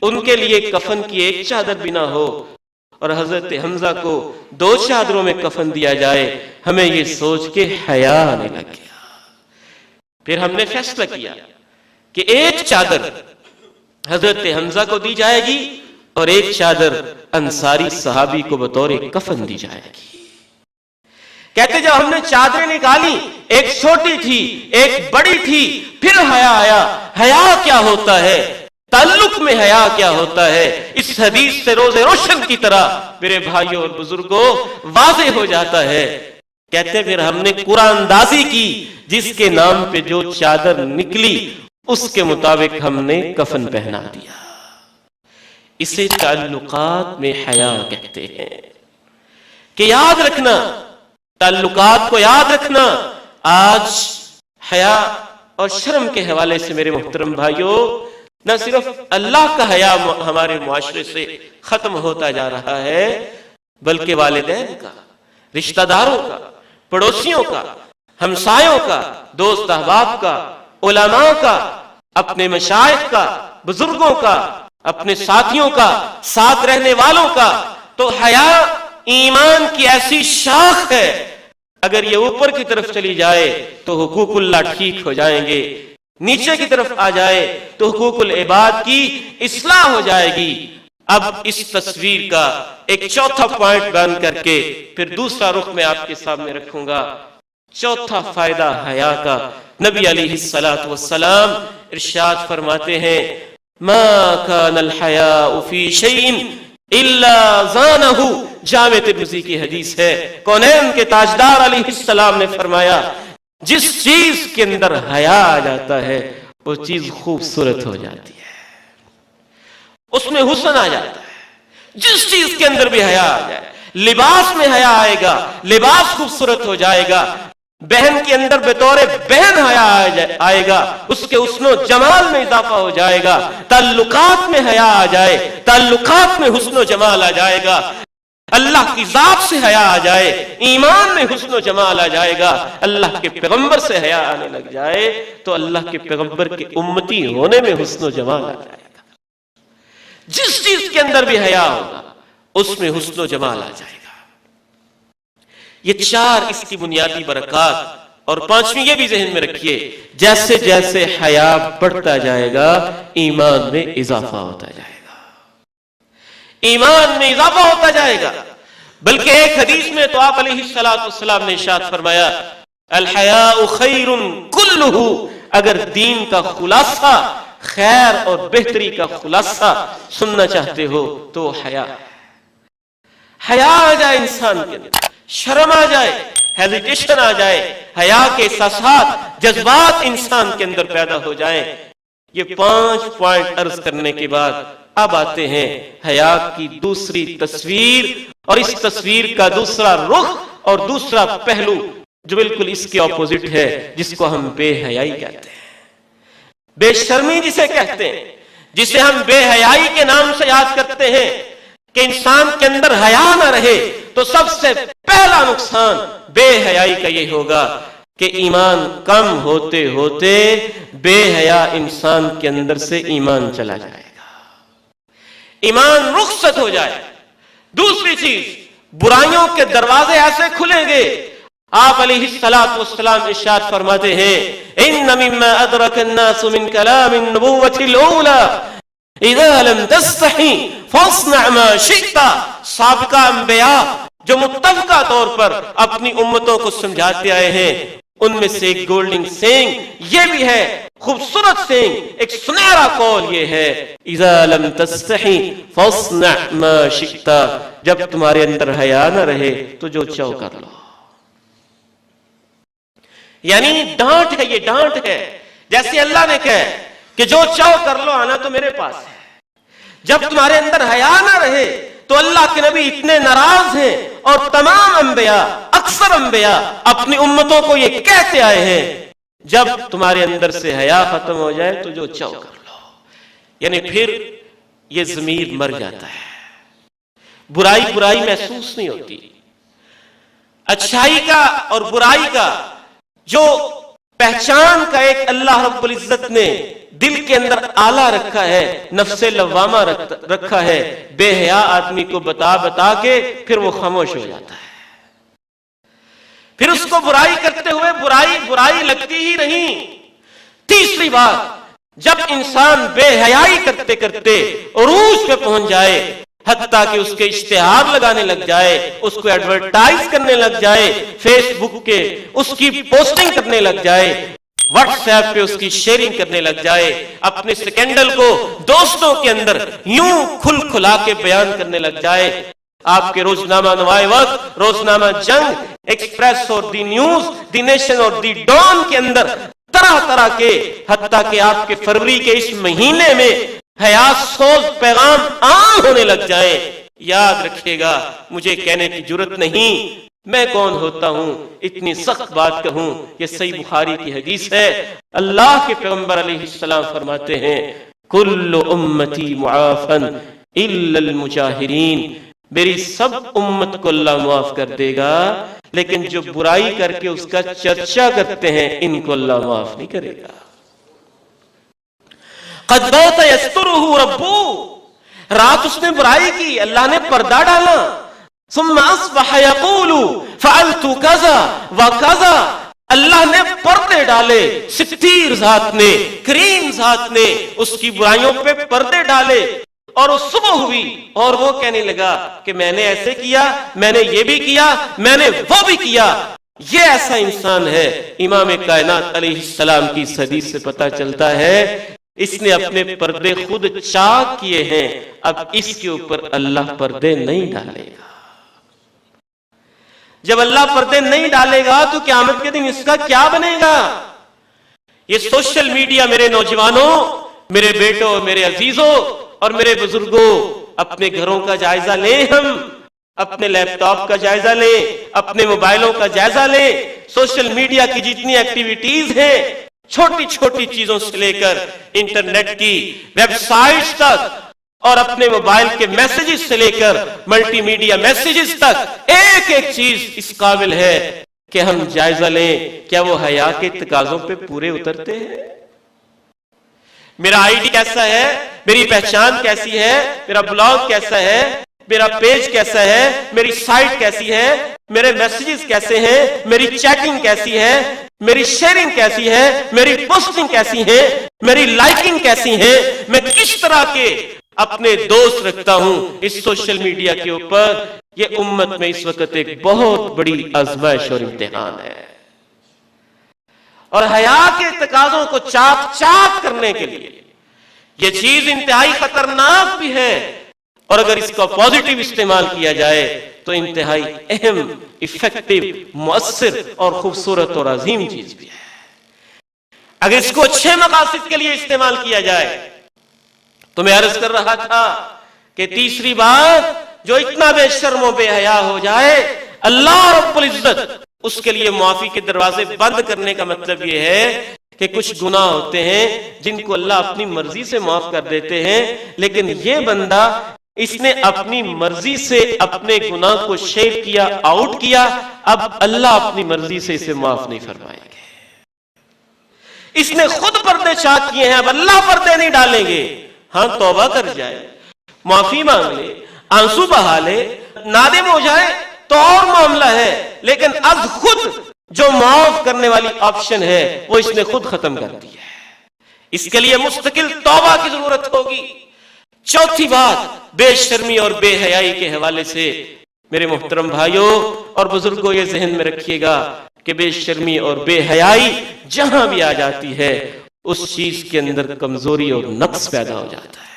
ان کے لیے کفن کی 1 چادر بھی نہ ہو اور حضرت حمزہ کو 2 چادروں میں کفن دیا جائے. ہمیں یہ سوچ کے حیا آنے لگ گیا. پھر ہم نے فیصلہ کیا کہ 1 چادر حضرت حمزہ کو دی جائے گی اور 1 چادر انصاری صحابی کو بطور کفن دی جائے گی. کہتے جب ہم نے چادریں نکالی، ایک چھوٹی تھی، ایک بڑی تھی، پھر حیا آیا. حیا کیا ہوتا ہے؟ تعلق میں حیا کیا ہوتا ہے؟ اس حدیث سے روز روشن کی طرح میرے بھائیوں اور بزرگوں واضح ہو جاتا ہے. کہتے پھر ہم نے قرآن اندازی کی، جس کے نام پہ جو چادر نکلی اس کے مطابق ہم نے کفن پہنا دیا. اسے تعلقات میں حیا کہتے ہیں. کہ یاد رکھنا، تعلقات کو یاد رکھنا. آج حیا اور شرم کے حوالے سے میرے محترم بھائیوں، نہ صرف اللہ کا حیا ہمارے معاشرے سے ختم ہوتا جا رہا ہے، بلکہ والدین کا، رشتہ داروں کا، پڑوسیوں کا، ہمسایوں کا، دوست احباب کا، علماء کا، اپنے مشائخ کا، بزرگوں کا، اپنے ساتھیوں کا، ساتھ رہنے والوں کا. تو حیا ایمان کی ایسی شاخ ہے، اگر یہ اوپر کی طرف چلی جائے تو حقوق اللہ ٹھیک ہو جائیں گے، نیچے کی طرف آ جائے تو حقوق العباد کی اصلاح ہو جائے گی. اب اس تصویر کا ایک چوتھا پوائنٹ بیان کر کے پھر دوسرا رخ میں آپ کے سامنے رکھوں گا. چوتھا فائدہ حیا کا، نبی علیہ الصلوۃ والسلام ارشاد فرماتے ہیں ما کان الحیاء فی شیء الا زانہ. جامع ترمذی کی حدیث ہے. کونین کے تاجدار علیہ السلام نے فرمایا جس چیز کے اندر حیا آ جاتا ہے وہ چیز خوبصورت ہو جاتی ہے، اس میں حسن آ جاتا ہے. جس چیز کے اندر بھی حیا آ جائے، لباس میں حیا آئے گا، لباس خوبصورت ہو جائے گا. بہن کے اندر بطور بہن حیا آئے گا، اس کے حسن و جمال میں اضافہ ہو جائے گا. تعلقات میں حیا آ جائے، تعلقات میں حسن و جمال آ جائے گا. اللہ کی ذات سے حیا آ جائے، ایمان میں حسن و جمال آ جائے گا. اللہ کے پیغمبر سے حیا آنے لگ جائے تو اللہ کے پیغمبر کے امتی ہونے میں حسن و جمال آ جائے گا. جس چیز کے اندر بھی حیا ہوگا اس میں حسن و جمال آ جائے گا. یہ 4 اس کی بنیادی برکات. اور 5ویں یہ بھی ذہن میں رکھیے، جیسے جیسے حیا بڑھتا جائے گا ایمان میں اضافہ ہوتا جائے گا، ایمان میں اضافہ ہوتا جائے گا. بلکہ ایک حدیث میں تو آپ علیہ السلام نے ارشاد فرمایا الحیاء خیر کلہ. اگر دین کا خلاصہ، خیر اور بہتری کا خلاصہ سننا چاہتے ہو تو حیا. حیا آ جائے انسان کے اندر، شرم آ جائے، ہیزیٹیشن آ جائے، حیا کے احساسات، جذبات انسان کے اندر پیدا ہو جائیں. یہ 5 پوائنٹ عرض کرنے کے بعد اب آتے ہیں حیا کی دوسری تصویر، اور اس تصویر کا دوسرا رخ اور دوسرا پہلو جو بالکل اس کے اپوزٹ ہے، جس کو ہم بے حیائی کہتے ہیں. بے شرمی جسے کہتے ہیں، جسے ہم بے حیائی کے نام سے یاد کرتے ہیں کہ انسان کے اندر حیا نہ رہے تو سب سے پہلا نقصان بے حیائی کا یہ ہوگا کہ ایمان کم ہوتے ہوتے بے حیا انسان کے اندر سے ایمان چلا جائے گا، ایمان رخصت ہو جائے. دوسری چیز، برائیوں کے دروازے ایسے کھلیں گے. آپ علیہ السلام ارشاد فرماتے ہیں ان مما ادرک الناس من کلام النبوۃ الاولى اذا لم تستحی فاصنع ما شئت. سابقہ انبیاء جو متفقہ طور پر اپنی امتوں کو سمجھاتے آئے ہیں، ان میں سے ایک گولڈن سینگ یہ بھی ہے، خوبصورت سینگ، ایک سنہرا قول یہ ہے، اذا لم تستحی فاصنع ما شئت. جب تمہارے اندر حیا نہ رہے تو جو چاہو کر لو. یعنی ڈانٹ ہے، یہ ڈانٹ ہے. جیسے اللہ نے کہا کہ جو چاہو کر لو، آنا تو میرے پاس ہے. جب تمہارے اندر حیا نہ رہے تو اللہ کے نبی اتنے ناراض ہیں، اور تمام انبیاء، اکثر انبیاء اپنی امتوں کو یہ کہتے آئے ہیں جب تمہارے اندر سے حیا ختم ہو جائے تو جو چاہو کر لو. یعنی پھر یہ ضمیر مر جاتا ہے، برائی محسوس نہیں ہوتی. اچھائی کا اور برائی کا جو پہچان کا ایک اللہ رب العزت نے دل کے اندر آلہ رکھا ہے، نفس لوامہ رکھا ہے، بے حیا آدمی کو بتا کے پھر وہ خاموش ہو جاتا ہے. پھر اس کو برائی کرتے ہوئے برائی لگتی ہی نہیں. تیسری بات، جب انسان بے حیائی کرتے کرتے عروج پہ پہنچ جائے، حتیٰ کہ اس کے اشتہار لگانے لگ جائے، اس کو ایڈورٹائز کرنے لگ جائے، فیس بک کے اس کی پوسٹنگ کرنے لگ جائے، واٹس ایپ پہ اس کی شیئرنگ کرنے لگ جائے، اپنے سکینڈل کو دوستوں کے اندر یوں کھلا کے بیان کرنے لگ جائے. آپ کے روزنامہ نوائے وقت، روزنامہ جنگ، ایکسپریس اور دی نیوز، دی نیشن اور دی ڈان کے اندر طرح کے، حتیٰ کہ آپ کے فروری کے اس مہینے میں حیات سوز پیغام عام ہونے لگ جائے. یاد رکھیے گا، مجھے کہنے کی جرت نہیں میں کون ہوتا ہوں اتنی سخت بات کہوں. یہ صحیح بخاری کی حدیث ہے. اللہ کے پیغمبر علیہ السلام فرماتے ہیں، کل امتی معافن الا المجاہرین. میری سب امت کو اللہ معاف کر دے گا، لیکن جو برائی کر کے اس کا چرچا کرتے ہیں ان کو اللہ معاف نہیں کرے گا. قد بات یسترہ ربو، رات اس نے برائی کی، اللہ نے پردہ ڈالا. ثم اصبح یقول فعلت کذا وکذا، اللہ نے پردے ڈالے، ستیر ذات نے، کریم ذات نے اس کی برائیوں پہ پردے ڈالے. اور اس صبح ہوئی اور وہ کہنے لگا کہ میں نے ایسے کیا، میں نے یہ بھی کیا، میں نے وہ بھی کیا. یہ ایسا انسان ہے. امام کائنات علیہ السلام کی اس حدیث سے پتہ چلتا ہے اس نے اپنے پردے خود چاک کیے ہیں، اب اس کے اوپر اللہ پردے نہیں ڈالے گا. جب اللہ پردے نہیں ڈالے گا تو قیامت کے دن اس کا کیا بنے گا؟ یہ سوشل میڈیا، میرے نوجوانوں، میرے بیٹوں، میرے عزیزوں اور میرے بزرگوں، اپنے گھروں کا جائزہ لیں. ہم اپنے لیپ ٹاپ کا جائزہ لیں، اپنے موبائلوں کا جائزہ لیں. سوشل میڈیا کی جتنی ایکٹیویٹیز ہیں، چھوٹی چھوٹی چیزوں سے لے کر انٹرنیٹ کی ویب سائٹس تک، اور اپنے موبائل کے میسیجز سے لے کر ملٹی میڈیا میسیجز تک، ایک ایک چیز اس قابل ہے کہ ہم جائزہ لیں کیا وہ حیا کے تقاضوں پہ پورے اترتے ہیں. میرا آئی ڈی کیسا ہے، میری پہچان کیسی ہے، میرا بلاگ کیسا ہے، میرا پیج کیسا ہے، میری سائٹ کیسی ہے، میرے میسیجز کیسے ہیں، میری چیٹنگ کیسی ہے، میری شیئرنگ کیسی ہے، میری پوسٹنگ کیسی ہے، میری لائکنگ کیسی ہے، میں کس طرح کے اپنے دوست رکھتا ہوں اس سوشل میڈیا کے اوپر. یہ امت میں اس وقت ایک بہت بڑی آزمائش اور امتحان ہے. اور حیا کے تقاضوں کو چاک کرنے کے لیے یہ چیز انتہائی خطرناک بھی ہے، اور اگر اس کا پازیٹیو استعمال کیا جائے تو انتہائی اہم، افیکٹو، مؤثر اور خوبصورت اور عظیم چیز بھی ہے. اگر اس کو اچھے مقاصد کے لیے استعمال کیا جائے تو میں عرض کر رہا تھا کہ تیسری بات، جو اتنا بے شرم و بے حیا ہو جائے، اللہ رب العزت اس کے لیے معافی کے دروازے بند کرنے کا مطلب یہ ہے کہ کچھ گناہ ہوتے ہیں جن کو اللہ اپنی مرضی سے معاف کر دیتے ہیں، لیکن یہ بندہ اس نے اپنی مرضی سے اپنے گناہ کو شیئر کیا، آؤٹ کیا، اب اللہ اپنی مرضی سے اسے معاف نہیں فرمائیں گے. اس نے خود پردے چاک کیے ہیں، اب اللہ پردے نہیں ڈالیں گے. ہاں توبہ کر جائے، معافی مانگ لے، آنسو بہا لے، نادم ہو جائے تو اور معاملہ ہے، لیکن از خود جو معاف کرنے والی آپشن ہے وہ اس نے خود ختم کر دی ہے. اس کے لیے مستقل توبہ کی ضرورت ہوگی. چوتھی بات بے شرمی اور بے حیائی کے حوالے سے میرے محترم بھائیوں اور بزرگوں یہ ذہن میں رکھیے گا کہ بے شرمی اور بے حیائی جہاں بھی آ جاتی ہے اس چیز کے اندر کمزوری اور نقص پیدا ہو جاتا ہے۔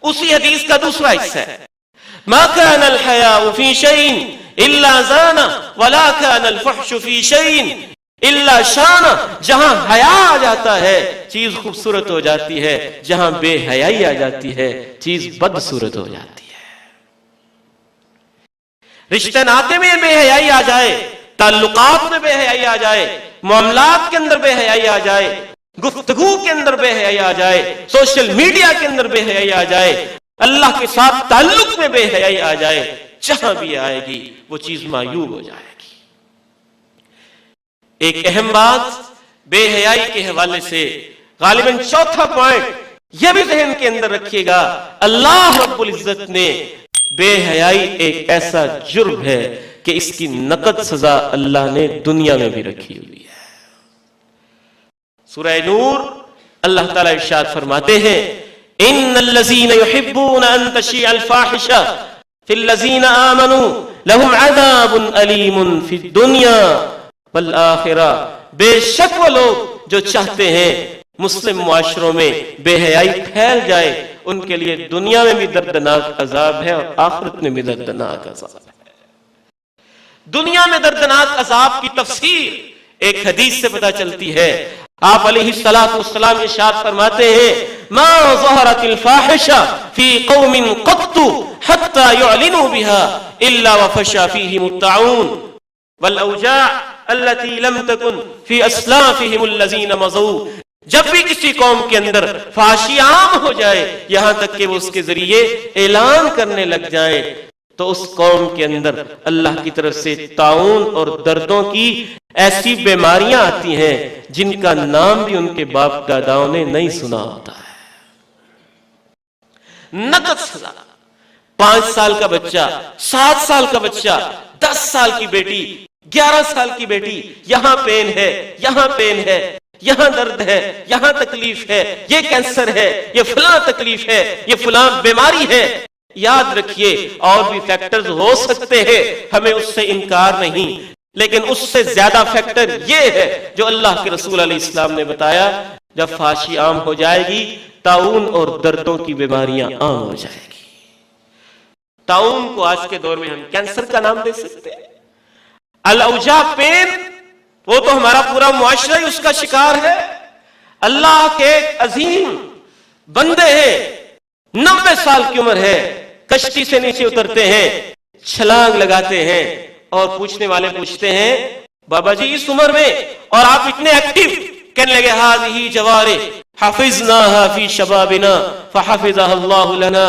اسی حدیث کا دوسرا حصہ ہے ما كان الحياء في شيء الا زانا ولا كان الفحش في شيء الا شانا۔ جہاں حیا آ جاتا ہے چیز خوبصورت ہو جاتی ہے، جہاں بے حیائی آ جاتی ہے چیز بدصورت ہو جاتی ہے۔ رشتے ناطے میں بے حیائی آ جائے، تعلقات میں بے حیائی آ جائے، معاملات کے اندر بے حیائی آ جائے، گفتگو کے اندر بے حیائی آ جائے، سوشل میڈیا کے اندر بے حیائی آ جائے، اللہ کے ساتھ تعلق میں بے حیائی آ جائے، جہاں بھی آئے گی وہ چیز معیوب ہو جائے گی۔ ایک اہم بات بے حیائی کے حوالے سے غالباً چوتھا پوائنٹ یہ بھی ذہن کے اندر رکھیے گا، اللہ رب العزت نے بے حیائی ایک ایسا جرم ہے کہ اس کی نقد سزا اللہ نے دنیا میں بھی رکھی ہوئی ہے۔ سورہ نور اللہ تعالیٰ ارشاد فرماتے ہیں ان الذين يحبون ان تشيع الفاحشة في الذين آمنوا لهم عذاب أليم في الدنيا والآخرة۔ بے شک وہ لوگ جو چاہتے ہیں مسلم معاشروں میں بے حیائی پھیل جائے ان کے لیے دنیا میں بھی دردناک عذاب ہے اور آخرت میں بھی دردناک عذاب ہے۔ دنیا میں دردناک عذاب کی تفسیر ایک حدیث سے پتہ چلتی ہے۔ آپ علیہ السلام ارشاد فرماتے ہیں ما ظہرت الفاحشہ فی قوم قط حتی یعلنوا بها الا وفشا فیہم الطاعون والاوجاع التي لم تكن في اسلافهم الذين مضوا۔ جب بھی کسی قوم کے اندر فحاشی عام ہو جائے یہاں تک کہ وہ اس کے ذریعے اعلان کرنے لگ جائیں تو اس قوم کے اندر اللہ کی طرف سے طاعون اور دردوں کی ایسی بیماریاں آتی ہیں جن کا نام بھی ان کے باپ داداؤں نے نہیں سنا ہوتا ہے۔ نقد سزا، 5 سال کا بچہ، 7 سال کا بچہ، 10 سال کی بیٹی، 11 سال کی بیٹی، یہاں پین ہے، یہاں پین ہے، یہاں درد ہے، یہاں تکلیف ہے، یہ کینسر ہے، یہ فلاں تکلیف ہے، یہ فلاں بیماری ہے۔ یاد رکھیے اور بھی فیکٹرز ہو سکتے ہیں، ہمیں اس سے انکار نہیں، لیکن اس سے زیادہ فیکٹر یہ ہے جو اللہ کے رسول علیہ السلام نے بتایا، جب فحاشی عام ہو جائے گی طاعون اور دردوں کی بیماریاں عام ہو جائے گی۔ طاعون کو آج کے دور میں ہم کینسر کا نام دے سکتے ہیں۔ الاوجاع پین، وہ تو ہمارا پورا معاشرہ ہی اس کا شکار ہے۔ اللہ کے ایک عظیم بندے ہیں، 90 سال کی عمر ہے، کشتی سے نیچے اترتے ہیں، چھلانگ لگاتے ہیں اور پوچھنے والے پوچھتے ہیں بابا جی اس عمر میں اور آپ اتنے ایکٹیو، کہنے لگے ہذہ جوارح حفظناها فی شبابنا فحفظها اللہ لنا۔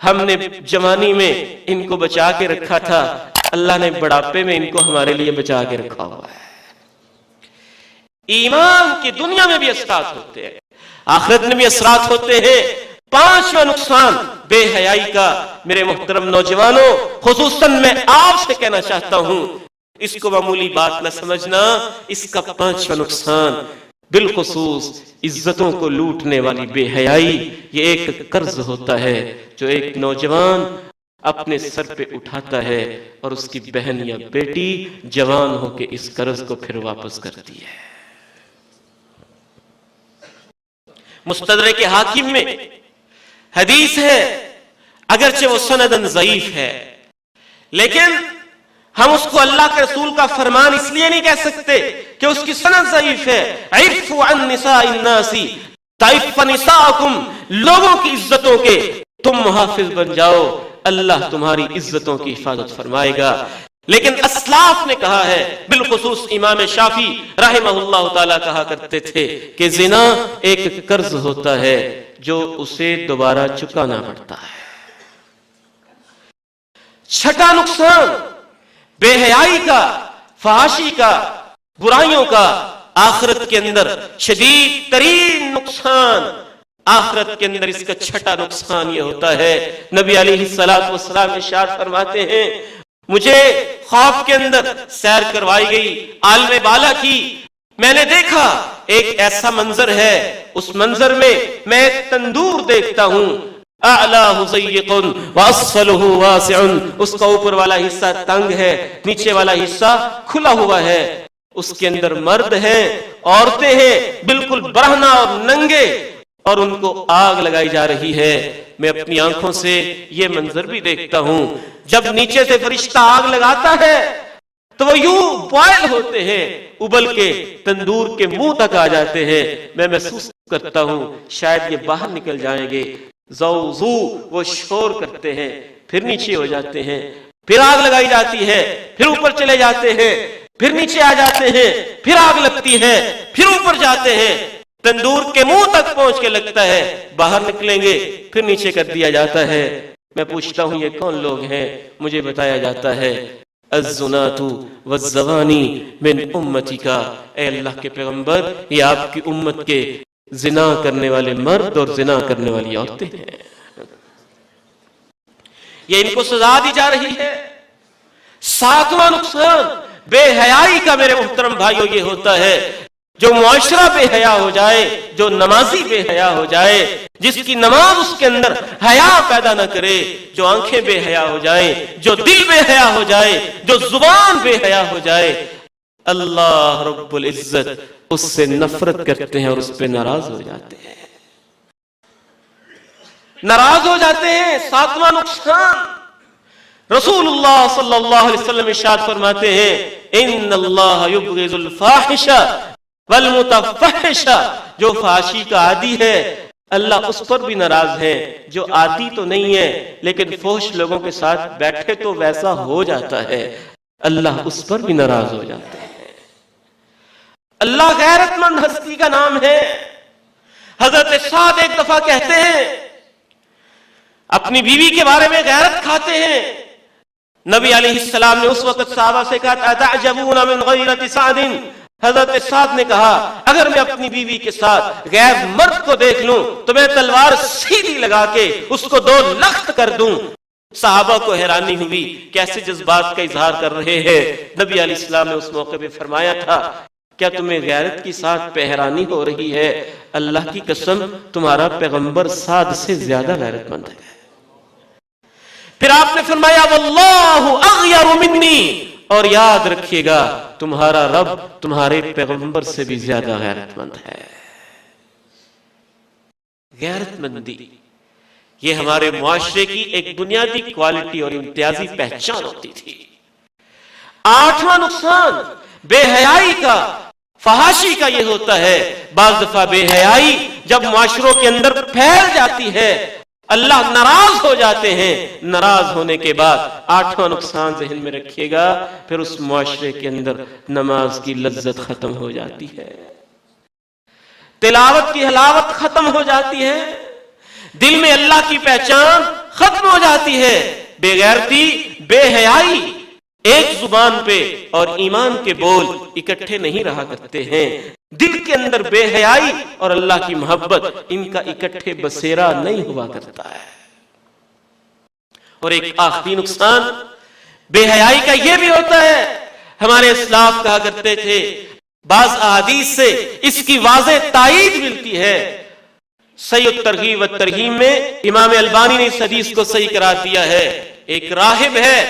ہم نے جوانی میں ان کو بچا کے رکھا تھا، اللہ نے بڑھاپے میں ان کو ہمارے لیے بچا کے رکھا ہوا ہے۔ ایمان کی دنیا میں بھی اثرات ہوتے ہیں، آخرت میں بھی اثرات ہوتے ہیں۔ 5واں نقصان بے حیائی کا میرے محترم نوجوانوں، خصوصاً میں آپ سے کہنا چاہتا ہوں، اس کو معمولی بات نہ سمجھنا، اس کا 5واں نقصان بالخصوص عزتوں کو لوٹنے والی بے حیائی، یہ ایک قرض ہوتا ہے جو ایک نوجوان اپنے سر پہ اٹھاتا ہے اور اس کی بہن یا بیٹی جوان ہو کے اس قرض کو پھر واپس کرتی ہے۔ مستدرک حاکم میں حدیث ہے، اگرچہ وہ سندن ضعیف ہے لیکن ہم اس کو اللہ کے رسول کا فرمان اس لیے نہیں کہہ سکتے کہ اس کی سند ضعیف ہے۔ عفوا عن نساء الناس تعف نساءکم، لوگوں کی عزتوں کے تم محافظ بن جاؤ، اللہ تمہاری عزتوں کی حفاظت فرمائے گا۔ لیکن اسلاف نے کہا ہے، بالخصوص امام شافعی رحمہ اللہ تعالی کہا کرتے تھے کہ زنا ایک قرض ہوتا ہے جو اسے دوبارہ چکانا پڑتا ہے۔ 6واں نقصان بے حیائی کا، فحاشی کا، برائیوں کا، آخرت کے اندر شدید ترین نقصان، آخرت کے اندر اس کا 6واں نقصان یہ ہوتا ہے، نبی علیہ السلام ارشاد فرماتے ہیں مجھے خواب کے اندر سیر کروائی گئی، عالم بالا کی، میں نے دیکھا ایک ایسا منظر ہے، اس منظر میں میں ایک تندور دیکھتا ہوں، اعلاہ ضیق واسفلہ واسع، اس کا اوپر والا حصہ تنگ ہے، نیچے والا حصہ کھلا ہوا ہے، اس کے اندر مرد ہیں، عورتیں ہیں، بالکل برہنہ اور ننگے، اور ان کو آگ لگائی جا رہی ہے۔ میں اپنی آنکھوں سے یہ منظر بھی دیکھتا ہوں، جب نیچے سے فرشتہ آگ لگاتا ہے تو وہ یوں بوائل ہوتے ہیں، ابل کے تندور کے منہ تک آ جاتے ہیں۔ میں محسوس کرتا ہوں شاید یہ باہر نکل جائیں گے، زو زو وہ شور کرتے ہیں، پھر نیچے ہو جاتے ہیں، پھر آگ لگائی جاتی ہے، پھر اوپر چلے جاتے ہیں، پھر نیچے آ جاتے ہیں، پھر آگ لگتی ہے، پھر اوپر جاتے ہیں، تندور کے منہ تک پہنچ کے لگتا ہے باہر نکلیں گے، پھر نیچے کر دیا جاتا ہے۔ میں پوچھتا ہوں یہ کون لوگ ہیں؟ مجھے بتایا جاتا ہے الزنات والزوانی من امتک، اے اللہ کے پیغمبر یہ آپ کی امت کے زنا کرنے والے مرد اور زنا کرنے والی عورتیں ہیں، یہ ان کو سزا دی جا رہی ہے۔ ساتواں نقصان بے حیائی کا میرے محترم بھائیوں یہ ہوتا ہے، جو معاشرہ بے حیا ہو جائے، جو نمازی بے حیا ہو جائے، جس کی نماز اس کے اندر حیا پیدا نہ کرے، جو آنکھیں بے حیا ہو جائیں، جو دل بے حیا ہو جائے، جو زبان بے حیا ہو جائے، اللہ رب العزت اس سے نفرت کرتے ہیں اور اس پہ ناراض ہو جاتے ہیں، ناراض ہو جاتے ہیں۔ ساتواں نقصان، رسول اللہ صلی اللہ علیہ وسلم ارشاد فرماتے ہیں ان اللہ یبغض الفاحش والمتفحش، جو فحاشی کا عادی ہے اللہ اس پر بھی ناراض ہے، جو عادی تو نہیں ہے لیکن فحش لوگوں کے ساتھ بیٹھے تو ویسا ہو جاتا ہے، اللہ اس پر بھی ناراض ہو جاتا ہے۔ اللہ غیرت مند ہستی کا نام ہے۔ حضرت سعد ایک دفعہ کہتے ہیں، اپنی بیوی کے بارے میں غیرت کھاتے ہیں، نبی علیہ السلام نے اس وقت صحابہ سے کہا اتعجبون من غیرت سعد، حضرت سعد نے کہا اگر میں اپنی بیوی کے ساتھ غیر مرد کو دیکھ لوں تو میں تلوار سیدھی لگا کے اس کو 2 لخت کر دوں۔ صحابہ کو حیرانی ہوئی کیسے جذبات کا اظہار کر رہے ہیں۔ نبی علیہ السلام نے اس موقع پہ فرمایا تھا کیا تمہیں غیرت کی ساتھ پہ حیرانی ہو رہی ہے؟ اللہ کی قسم تمہارا پیغمبر سعد سے زیادہ غیرت مند ہے۔ پھر آپ نے فرمایا واللہ اغیر منی، اور یاد رکھیے گا تمہارا رب تمہارے پیغمبر سے بھی زیادہ غیرت مند ہے۔ غیرت مندی یہ ہمارے معاشرے کی ایک بنیادی کوالٹی اور امتیازی پہچان ہوتی تھی۔ 8واں نقصان بے حیائی کا، فحاشی کا یہ ہوتا ہے، بعض دفعہ بے حیائی جب معاشروں کے اندر پھیل جاتی ہے اللہ ناراض ہو جاتے ہیں، ناراض ہونے کے بعد 8واں نقصان ذہن میں رکھیے گا پھر اس معاشرے کے اندر نماز کی لذت ختم ہو جاتی ہے، تلاوت کی حلاوت ختم ہو جاتی ہے، دل میں اللہ کی پہچان ختم ہو جاتی ہے۔ بے غیرتی، بے حیائی ایک زبان پہ اور ایمان کے بول اکٹھے نہیں رہا کرتے ہیں، دل کے اندر بے حیائی اور اللہ کی محبت ان کا اکٹھے بسیرا نہیں ہوا کرتا ہے۔ اور ایک آخری نقصان بے حیائی کا یہ بھی ہوتا ہے، ہمارے اسلاف کہا کرتے تھے، بعض احادیث سے اس کی واضح تائید ملتی ہے۔ صحیح الترغیب والترہیب میں امام البانی نے اس حدیث کو صحیح قرار دیا ہے۔ ایک راہب ہے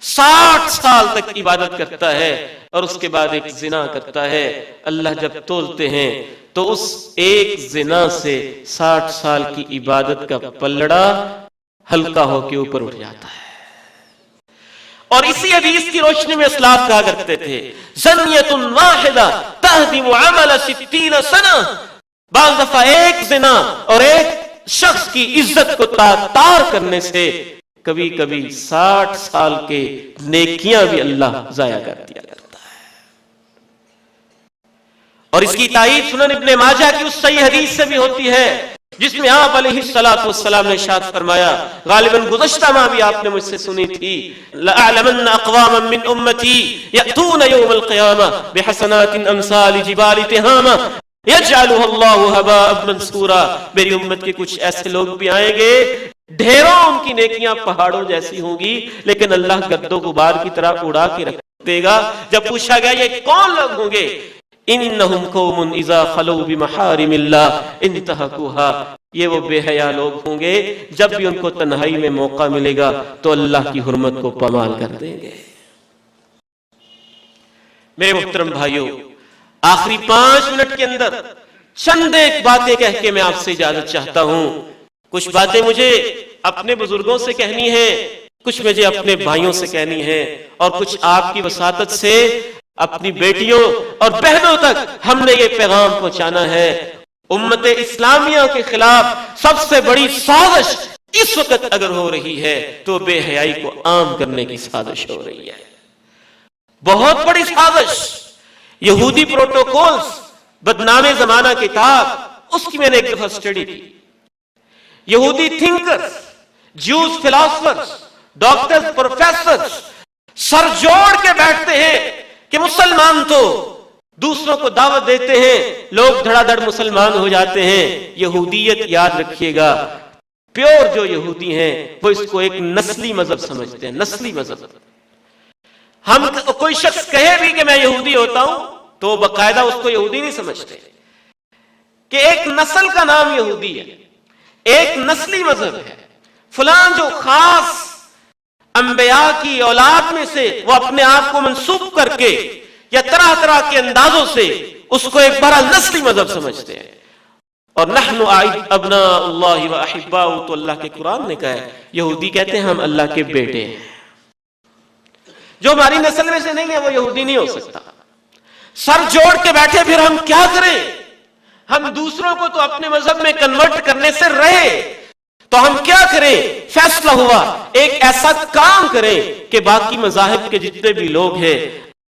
60 سال تک عبادت کرتا ہے اور اس کے بعد ایک زنا کرتا ہے، اللہ جب تولتے ہیں تو اس ایک زنا سے 60 سال کی عبادت کا پلڑا ہلکا ہو کے اوپر اٹھ جاتا ہے۔ اور اسی حدیث کی روشنی میں اسلاف کہا کرتے تھے زنیۃ واحدہ تہدم عمل 60 سنہ، بعض دفعہ ایک زنا اور ایک شخص کی عزت کو تار کرنے سے کبھی کبھی 60 سال کے نیکیاں بھی اللہ ضائع کر دیا کرتا ہے۔ اور اس کی تائید سنن ابن ماجہ کی اس صحیح حدیث سے بھی ہوتی ہے جس میں آپ علیہ السلام نے ارشاد فرمایا، غالباً گزشتہ ماہ بھی آپ نے مجھ سے سنی تھی، لَأَعْلَمَنَّ أَقْوَامًا مِّنْ أُمَّتِي يَأْتُونَ يَوْمَ الْقِيَامَةِ بِحَسَنَاتٍ أَمْثَالِ جِبَالِ تِهَامَةٍ يَجْعَلُهَا اللَّهُ هَبَاءً مَنْثُورًا، میری امت کے کچھ ایسے لوگ بھی آئیں گے ڈھیروں ان کی نیکیاں پہاڑوں جیسی ہوں گی لیکن اللہ گردوں غبار کی طرح اڑا کے رکھ دے گا۔ جب پوچھا گیا یہ کون لوگ ہوں گے، انہم قوم اذا خلوا بمحارم اللہ انتہکوها، یہ وہ بے حیا لوگ ہوں گے جب بھی ان کو تنہائی میں موقع ملے گا تو اللہ کی حرمت کو پامال کر دیں گے۔ میرے محترم بھائیوں، آخری 5 منٹ کے اندر چند ایک باتیں کہہ کے میں آپ سے اجازت چاہتا ہوں۔ کچھ باتیں مجھے اپنے بزرگوں سے کہنی ہیں، کچھ مجھے اپنے بھائیوں سے کہنی ہیں، اور کچھ آپ کی وساطت سے اپنی بیٹیوں اور بہنوں تک ہم نے یہ پیغام پہنچانا ہے۔ امت اسلامیہ کے خلاف سب سے بڑی سازش اس وقت اگر ہو رہی ہے تو بے حیائی کو عام کرنے کی سازش ہو رہی ہے، بہت بڑی سازش۔ یہودی پروٹوکولز، بدنام زمانہ کتاب، اس کی میں نے ایک دفعہ اسٹڈی کی۔ یہودی thinkers, Jews philosophers, doctors, professors سر جوڑ کے بیٹھتے ہیں کہ مسلمان تو دوسروں کو دعوت دیتے ہیں، لوگ دھڑا دھڑ مسلمان ہو جاتے ہیں۔ یہودیت یاد رکھیے گا، پیور جو یہودی ہیں وہ اس کو ایک نسلی مذہب سمجھتے ہیں، نسلی مذہب۔ ہم کوئی شخص کہے بھی کہ میں یہودی ہوتا ہوں تو باقاعدہ اس کو یہودی نہیں سمجھتے، کہ ایک نسل کا نام یہودی ہے، ایک نسلی مذہب ہے۔ فلان جو خاص انبیاء کی اولاد میں سے وہ اپنے آپ کو منسوب کر کے یا طرح طرح کے اندازوں سے اس کو ایک بڑا نسلی مذہب سمجھتے ہیں۔ اور نحن ابناء اللہ و احباؤہ، تو اللہ کے قرآن نے کہا ہے یہودی کہتے ہیں ہم اللہ کے بیٹے ہیں۔ جو ہماری نسل میں سے نہیں ہے وہ یہودی نہیں ہو سکتا۔ سر جوڑ کے بیٹھے پھر ہم کیا کریں؟ ہم دوسروں کو تو اپنے مذہب میں کنورٹ کرنے سے رہے، تو ہم کیا کریں؟ فیصلہ ہوا ایک ایسا کام کریں کہ باقی مذاہب کے جتنے بھی لوگ ہیں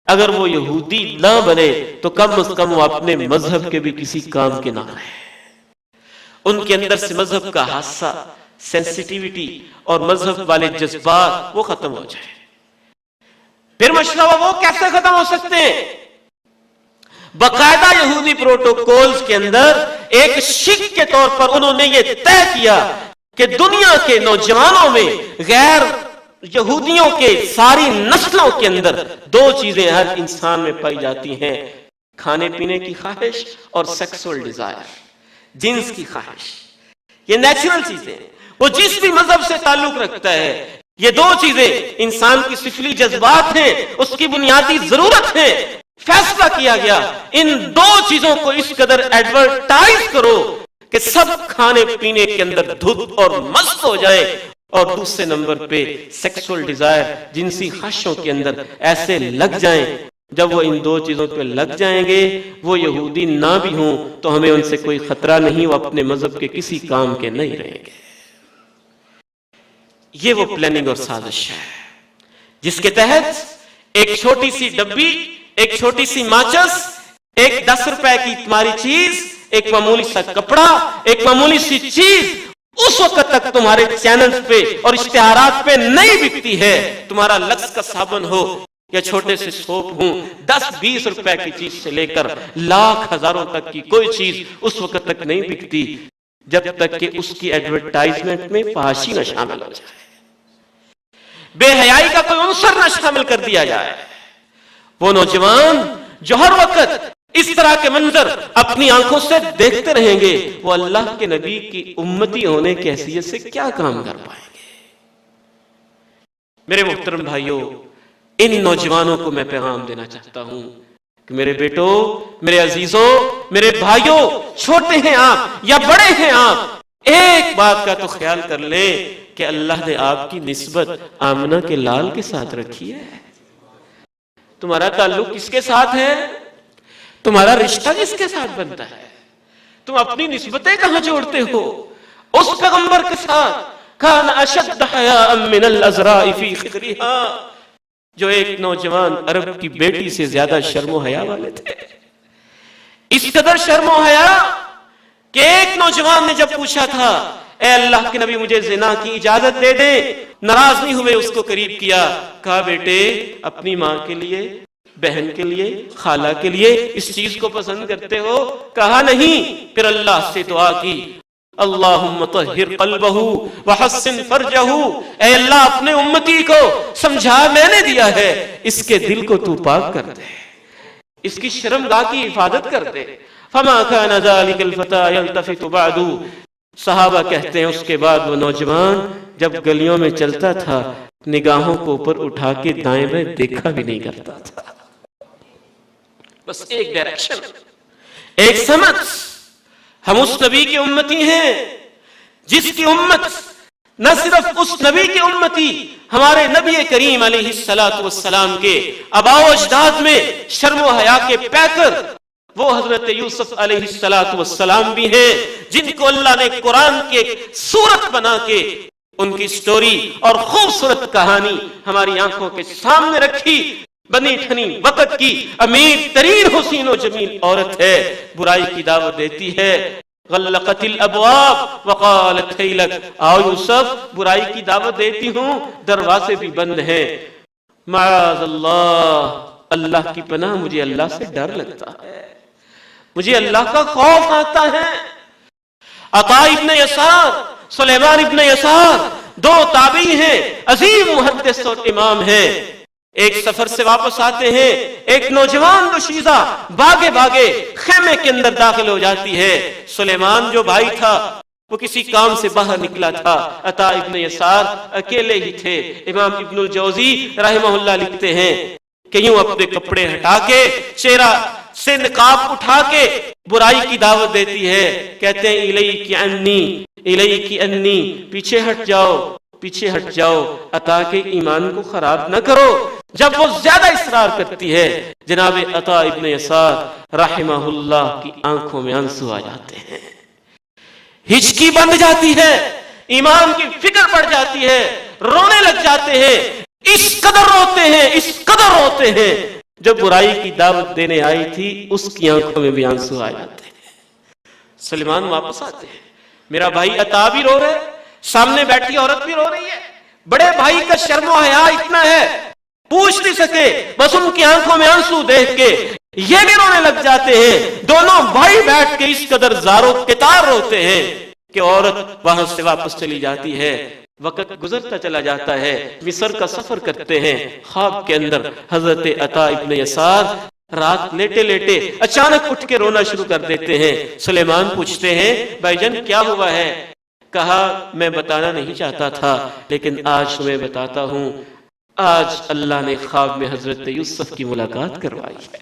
اگر وہ یہودی نہ بنے تو کم از کم وہ اپنے مذہب کے بھی کسی کام کے نہ رہے، ان کے اندر سے مذہب کا حادثہ، سینسیٹیوٹی اور مذہب والے جذبات وہ ختم ہو جائے۔ پھر مشورہ وہ کیسے ختم ہو سکتے ہیں؟ باقاعدہ یہودی پروٹوکولز کے اندر ایک شک کے طور پر انہوں نے یہ طے کیا کہ دنیا کے نوجوانوں میں غیر یہودیوں کے ساری نسلوں کے اندر 2 چیزیں ہر انسان میں پائی جاتی ہیں، کھانے پینے کی خواہش اور سیکسول ڈیزائر، جنس کی خواہش۔ یہ نیچرل چیزیں، وہ جس بھی مذہب سے تعلق رکھتا ہے، یہ 2 چیزیں انسان کی سفلی جذبات ہیں، اس کی بنیادی ضرورت ہے۔ فیصلہ کیا گیا ان 2 چیزوں کو اس قدر ایڈورٹائز کرو کہ سب کھانے پینے کے اندر دھت اور مست ہو جائیں، اور دوسرے نمبر پہ سیکسول ڈیزائر، جنسی خواہشوں کے اندر ایسے لگ جائیں۔ جب وہ ان 2 چیزوں پہ لگ جائیں گے، وہ یہودی نہ بھی ہوں تو ہمیں ان سے کوئی خطرہ نہیں، وہ اپنے مذہب کے کسی کام کے نہیں رہیں گے۔ یہ وہ پلاننگ اور سازش ہے جس کے تحت ایک چھوٹی سی ڈبی، ایک چھوٹی سی ماچس، ایک 10 روپے کی تمہاری چیز، ایک معمولی سا کپڑا، ایک معمولی سی چیز اس وقت تک تمہارے چینلز پہ اور اشتہارات پہ نہیں بکتی ہے۔ تمہارا لکس کا صابن ہو یا چھوٹے سے سوپ ہوں، 10-20 روپے کی چیز سے لے کر لاکھ ہزاروں تک کی کوئی چیز اس وقت تک نہیں بکتی جب تک کہ اس کی ایڈورٹائزمنٹ میں فحاشی نہ شامل ہو جائے، بے حیائی کا کوئی عنصر نہ شامل کر دیا جائے۔ وہ نوجوان جو ہر وقت اس طرح کے منظر اپنی آنکھوں سے دیکھتے رہیں گے، وہ اللہ کے نبی کی امتی ہونے کی حیثیت سے کیا کام کر پائیں گے؟ میرے محترم بھائیوں، ان نوجوانوں کو میں پیغام دینا چاہتا ہوں کہ میرے بیٹوں، میرے عزیزوں، میرے بھائیوں، چھوٹے ہیں آپ یا بڑے ہیں آپ، ایک بات کا تو خیال کر لیں کہ اللہ نے آپ کی نسبت آمنہ کے لال کے ساتھ رکھی ہے۔ تمہارا تعلق کس کے ساتھ ہے؟ تمہارا رشتہ کس کے ساتھ بنتا ہے؟ تم اپنی نسبتیں کہاں جوڑتے ہو؟ اس پیغمبر کے ساتھ کان اشد حیاء من الازراء فی خرها، جو ایک نوجوان عرب کی بیٹی سے زیادہ شرم و حیا والے تھے۔ اس قدر شرم و حیا کہ ایک نوجوان نے جب پوچھا تھا اے اللہ کے نبی مجھے زنا کی اجازت دے دیں، ناراض نہیں ہوئے، اس کو قریب کیا، کہا بیٹے اپنی ماں کے لیے، بہن کے لیے، خالہ کے لیے اس چیز کو پسند کرتے ہو؟ کہا نہیں۔ پھر اللہ سے دعا کی اللہم طہر قلبہ وحسن فرجہ، اے اللہ اپنے امتی کو سمجھا میں نے دیا ہے، اس کے دل کو تو پاک کر دے، اس کی شرمگاہ کی حفاظت کر دے۔ فما كان ذلك الفتى يلتفت بعد، صحابہ کہتے ہیں اس کے بعد وہ نوجوان جب گلیوں میں چلتا تھا نگاہوں کو اوپر اٹھا کے دائیں بائیں دیکھا بھی نہیں کرتا تھا، بس ایک ڈائریکشن، ایک سمت۔ ہم اس نبی کی امتی ہیں جس کی امت نہ صرف اس نبی کی امتی، ہمارے نبی کریم علیہ السلام کے آباء و اجداد میں شرم و حیا کے پیکر وہ حضرت یوسف علیہ السلام بھی ہیں، جن کو اللہ نے قرآن کی ایک سورت بنا کے ان کی سٹوری اور خوبصورت کہانی ہماری آنکھوں کے سامنے رکھی۔ بنی ٹھنی وقت کی امیر ترین حسین و جمیل عورت ہے، برائی کی دعوت دیتی ہے۔ غلقت الابواب وقالت ہیلک، آؤ یوسف برائی کی دعوت دیتی ہوں، دروازے بھی بند ہیں۔ معاذ اللہ، اللہ کی پناہ، مجھے اللہ سے ڈر لگتا ہے، مجھے اللہ کا خوف آتا ہے۔ عطا ابن یسار، سلیمان ابن یسار دو تابعی ہیں، عظیم محدث اور امام ہیں۔ ایک سفر سے واپس آتے ہیں، ایک نوجوان دوشیزہ بھاگے بھاگے خیمے کے اندر داخل ہو جاتی ہے۔ سلیمان جو بھائی تھا وہ کسی کام سے باہر نکلا تھا، عطا ابن یسار اکیلے ہی تھے۔ امام ابن الجوزی رحمہ اللہ لکھتے ہیں کہ یوں اپنے کپڑے ہٹا کے چہرہ سے نقاب اٹھا کے برائی کی دعوت دیتی ہے، کہتے ہیں الیک انی، الیک انی، پیچھے ہٹ جاؤ، پیچھے ہٹ جاؤ، عطا کے ایمان کو خراب نہ کرو۔ جب وہ زیادہ اصرار کرتی ہے، جناب عطا ابن یسار رحمہ اللہ کی آنکھوں میں آنسو آ جاتے ہیں، ہچکی بند جاتی ہے، ایمان کی فکر پڑ جاتی ہے، رونے لگ جاتے ہیں۔ اس قدر روتے ہیں، اس قدر روتے ہیں، جب برائی کی دعوت دینے آئی تھی اس کی آنکھوں میں بھی آنسو آ جاتے ہیں۔ سلیمان واپس آتے ہیں، میرا بھائی عطا بھی رو رہے، سامنے بیٹھی عورت بھی رو رہی ہے، بڑے بھائی کا شرم و حیا اتنا ہے پوچھ نہیں سکے، بس ان کی آنکھوں میں آنسو دیکھ کے یہ بھی رونے لگ جاتے ہیں۔ دونوں بھائی بیٹھ کے اس قدر زارو کتار روتے ہیں کہ عورت وہاں سے واپس چلی جاتی ہے۔ وقت گزرتا چلا جاتا ہے، مصر کا سفر کرتے ہیں، خواب کے اندر حضرت عطا ابن یسار رات لیٹے لیٹے اچانک اٹھ کے رونا شروع کر دیتے ہیں۔ سلیمان پوچھتے ہیں بھائی جان کیا ہوا ہے؟ کہا میں بتانا نہیں چاہتا تھا لیکن آج تمہیں بتاتا ہوں، آج اللہ نے خواب میں حضرت یوسف کی ملاقات کروائی ہے۔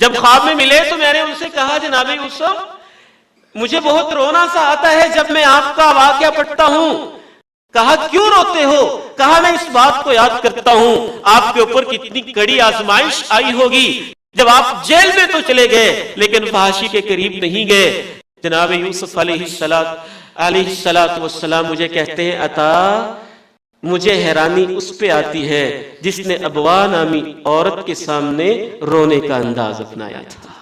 جب خواب میں ملے تو میں نے ان سے کہا جناب یوسف مجھے بہت رونا سا آتا ہے جب میں آپ کا واقعہ پڑھتا ہوں۔ کہا کیوں روتے ہو؟ کہا میں اس بات کو یاد کرتا ہوں آپ کے اوپر کتنی کڑی آزمائش آئی ہوگی، جب آپ جیل میں تو چلے گئے لیکن فحاشی کے قریب نہیں گئے۔ جناب یوسف علیہ السلام مجھے کہتے ہیں عطا مجھے حیرانی اس پہ آتی ہے جس نے ابوا نامی عورت کے سامنے رونے کا انداز اپنایا تھا۔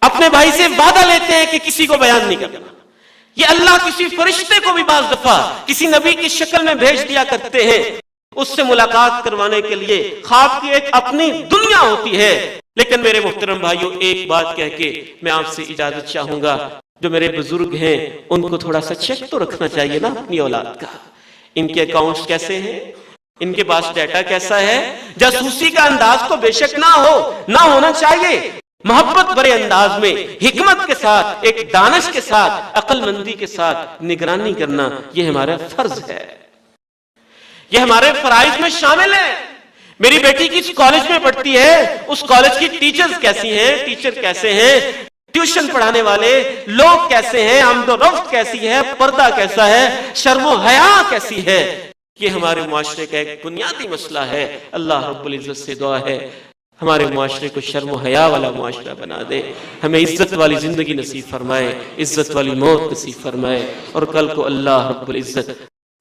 اپنے بھائی سے وعدہ لیتے ہیں کہ کسی کو بیان نہیں کرنا۔ یہ اللہ کسی فرشتے کو بھی بعض دفعہ کسی نبی کی شکل میں بھیج دیا کرتے ہیں اس سے ملاقات کروانے کے لیے۔ خواب کی ایک اپنی دنیا ہوتی ہے، لیکن میرے محترم بھائیوں ایک بات کہہ کے میں آپ سے اجازت چاہوں گا، جو میرے بزرگ ہیں ان کو تھوڑا سا چیک تو رکھنا چاہیے نا اپنی اولاد کا، ان کے اکاؤنٹس کیسے ہیں، ان کے پاس ڈیٹا کیسا ہے۔ جاسوسی کا انداز تو بے شک نہ ہونا چاہیے، محبت بھرے انداز میں حکمت کے ساتھ، ایک دانش کے ساتھ، عقل مندی کے ساتھ نگرانی کرنا یہ ہمارا فرض ہے، یہ ہمارے فرائض میں شامل ہے۔ میری بیٹی کس کالج میں پڑھتی ہے، اس کالج کی ٹیچرز کیسی ہیں، ٹیچر کیسے ہیں، ٹیوشن پڑھانے والے لوگ کیسے ہیں، آمد و رفت کیسی ہے، پردہ کیسا ہے، شرم و حیا کیسی ہے، یہ ہمارے معاشرے کا ایک بنیادی مسئلہ ہے۔ اللہ رب العزت سے دعا ہے ہمارے معاشرے کو شرم و حیا والا معاشرہ بنا دے، ہمیں عزت والی زندگی نصیب فرمائے، عزت والی موت نصیب فرمائے، اور کل کو اللہ رب العزت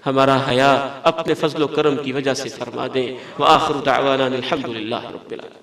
ہمارا حیا اپنے فضل و کرم کی وجہ سے فرما دیں۔ وآخر دعوانا الحمدللہ رب العالمین۔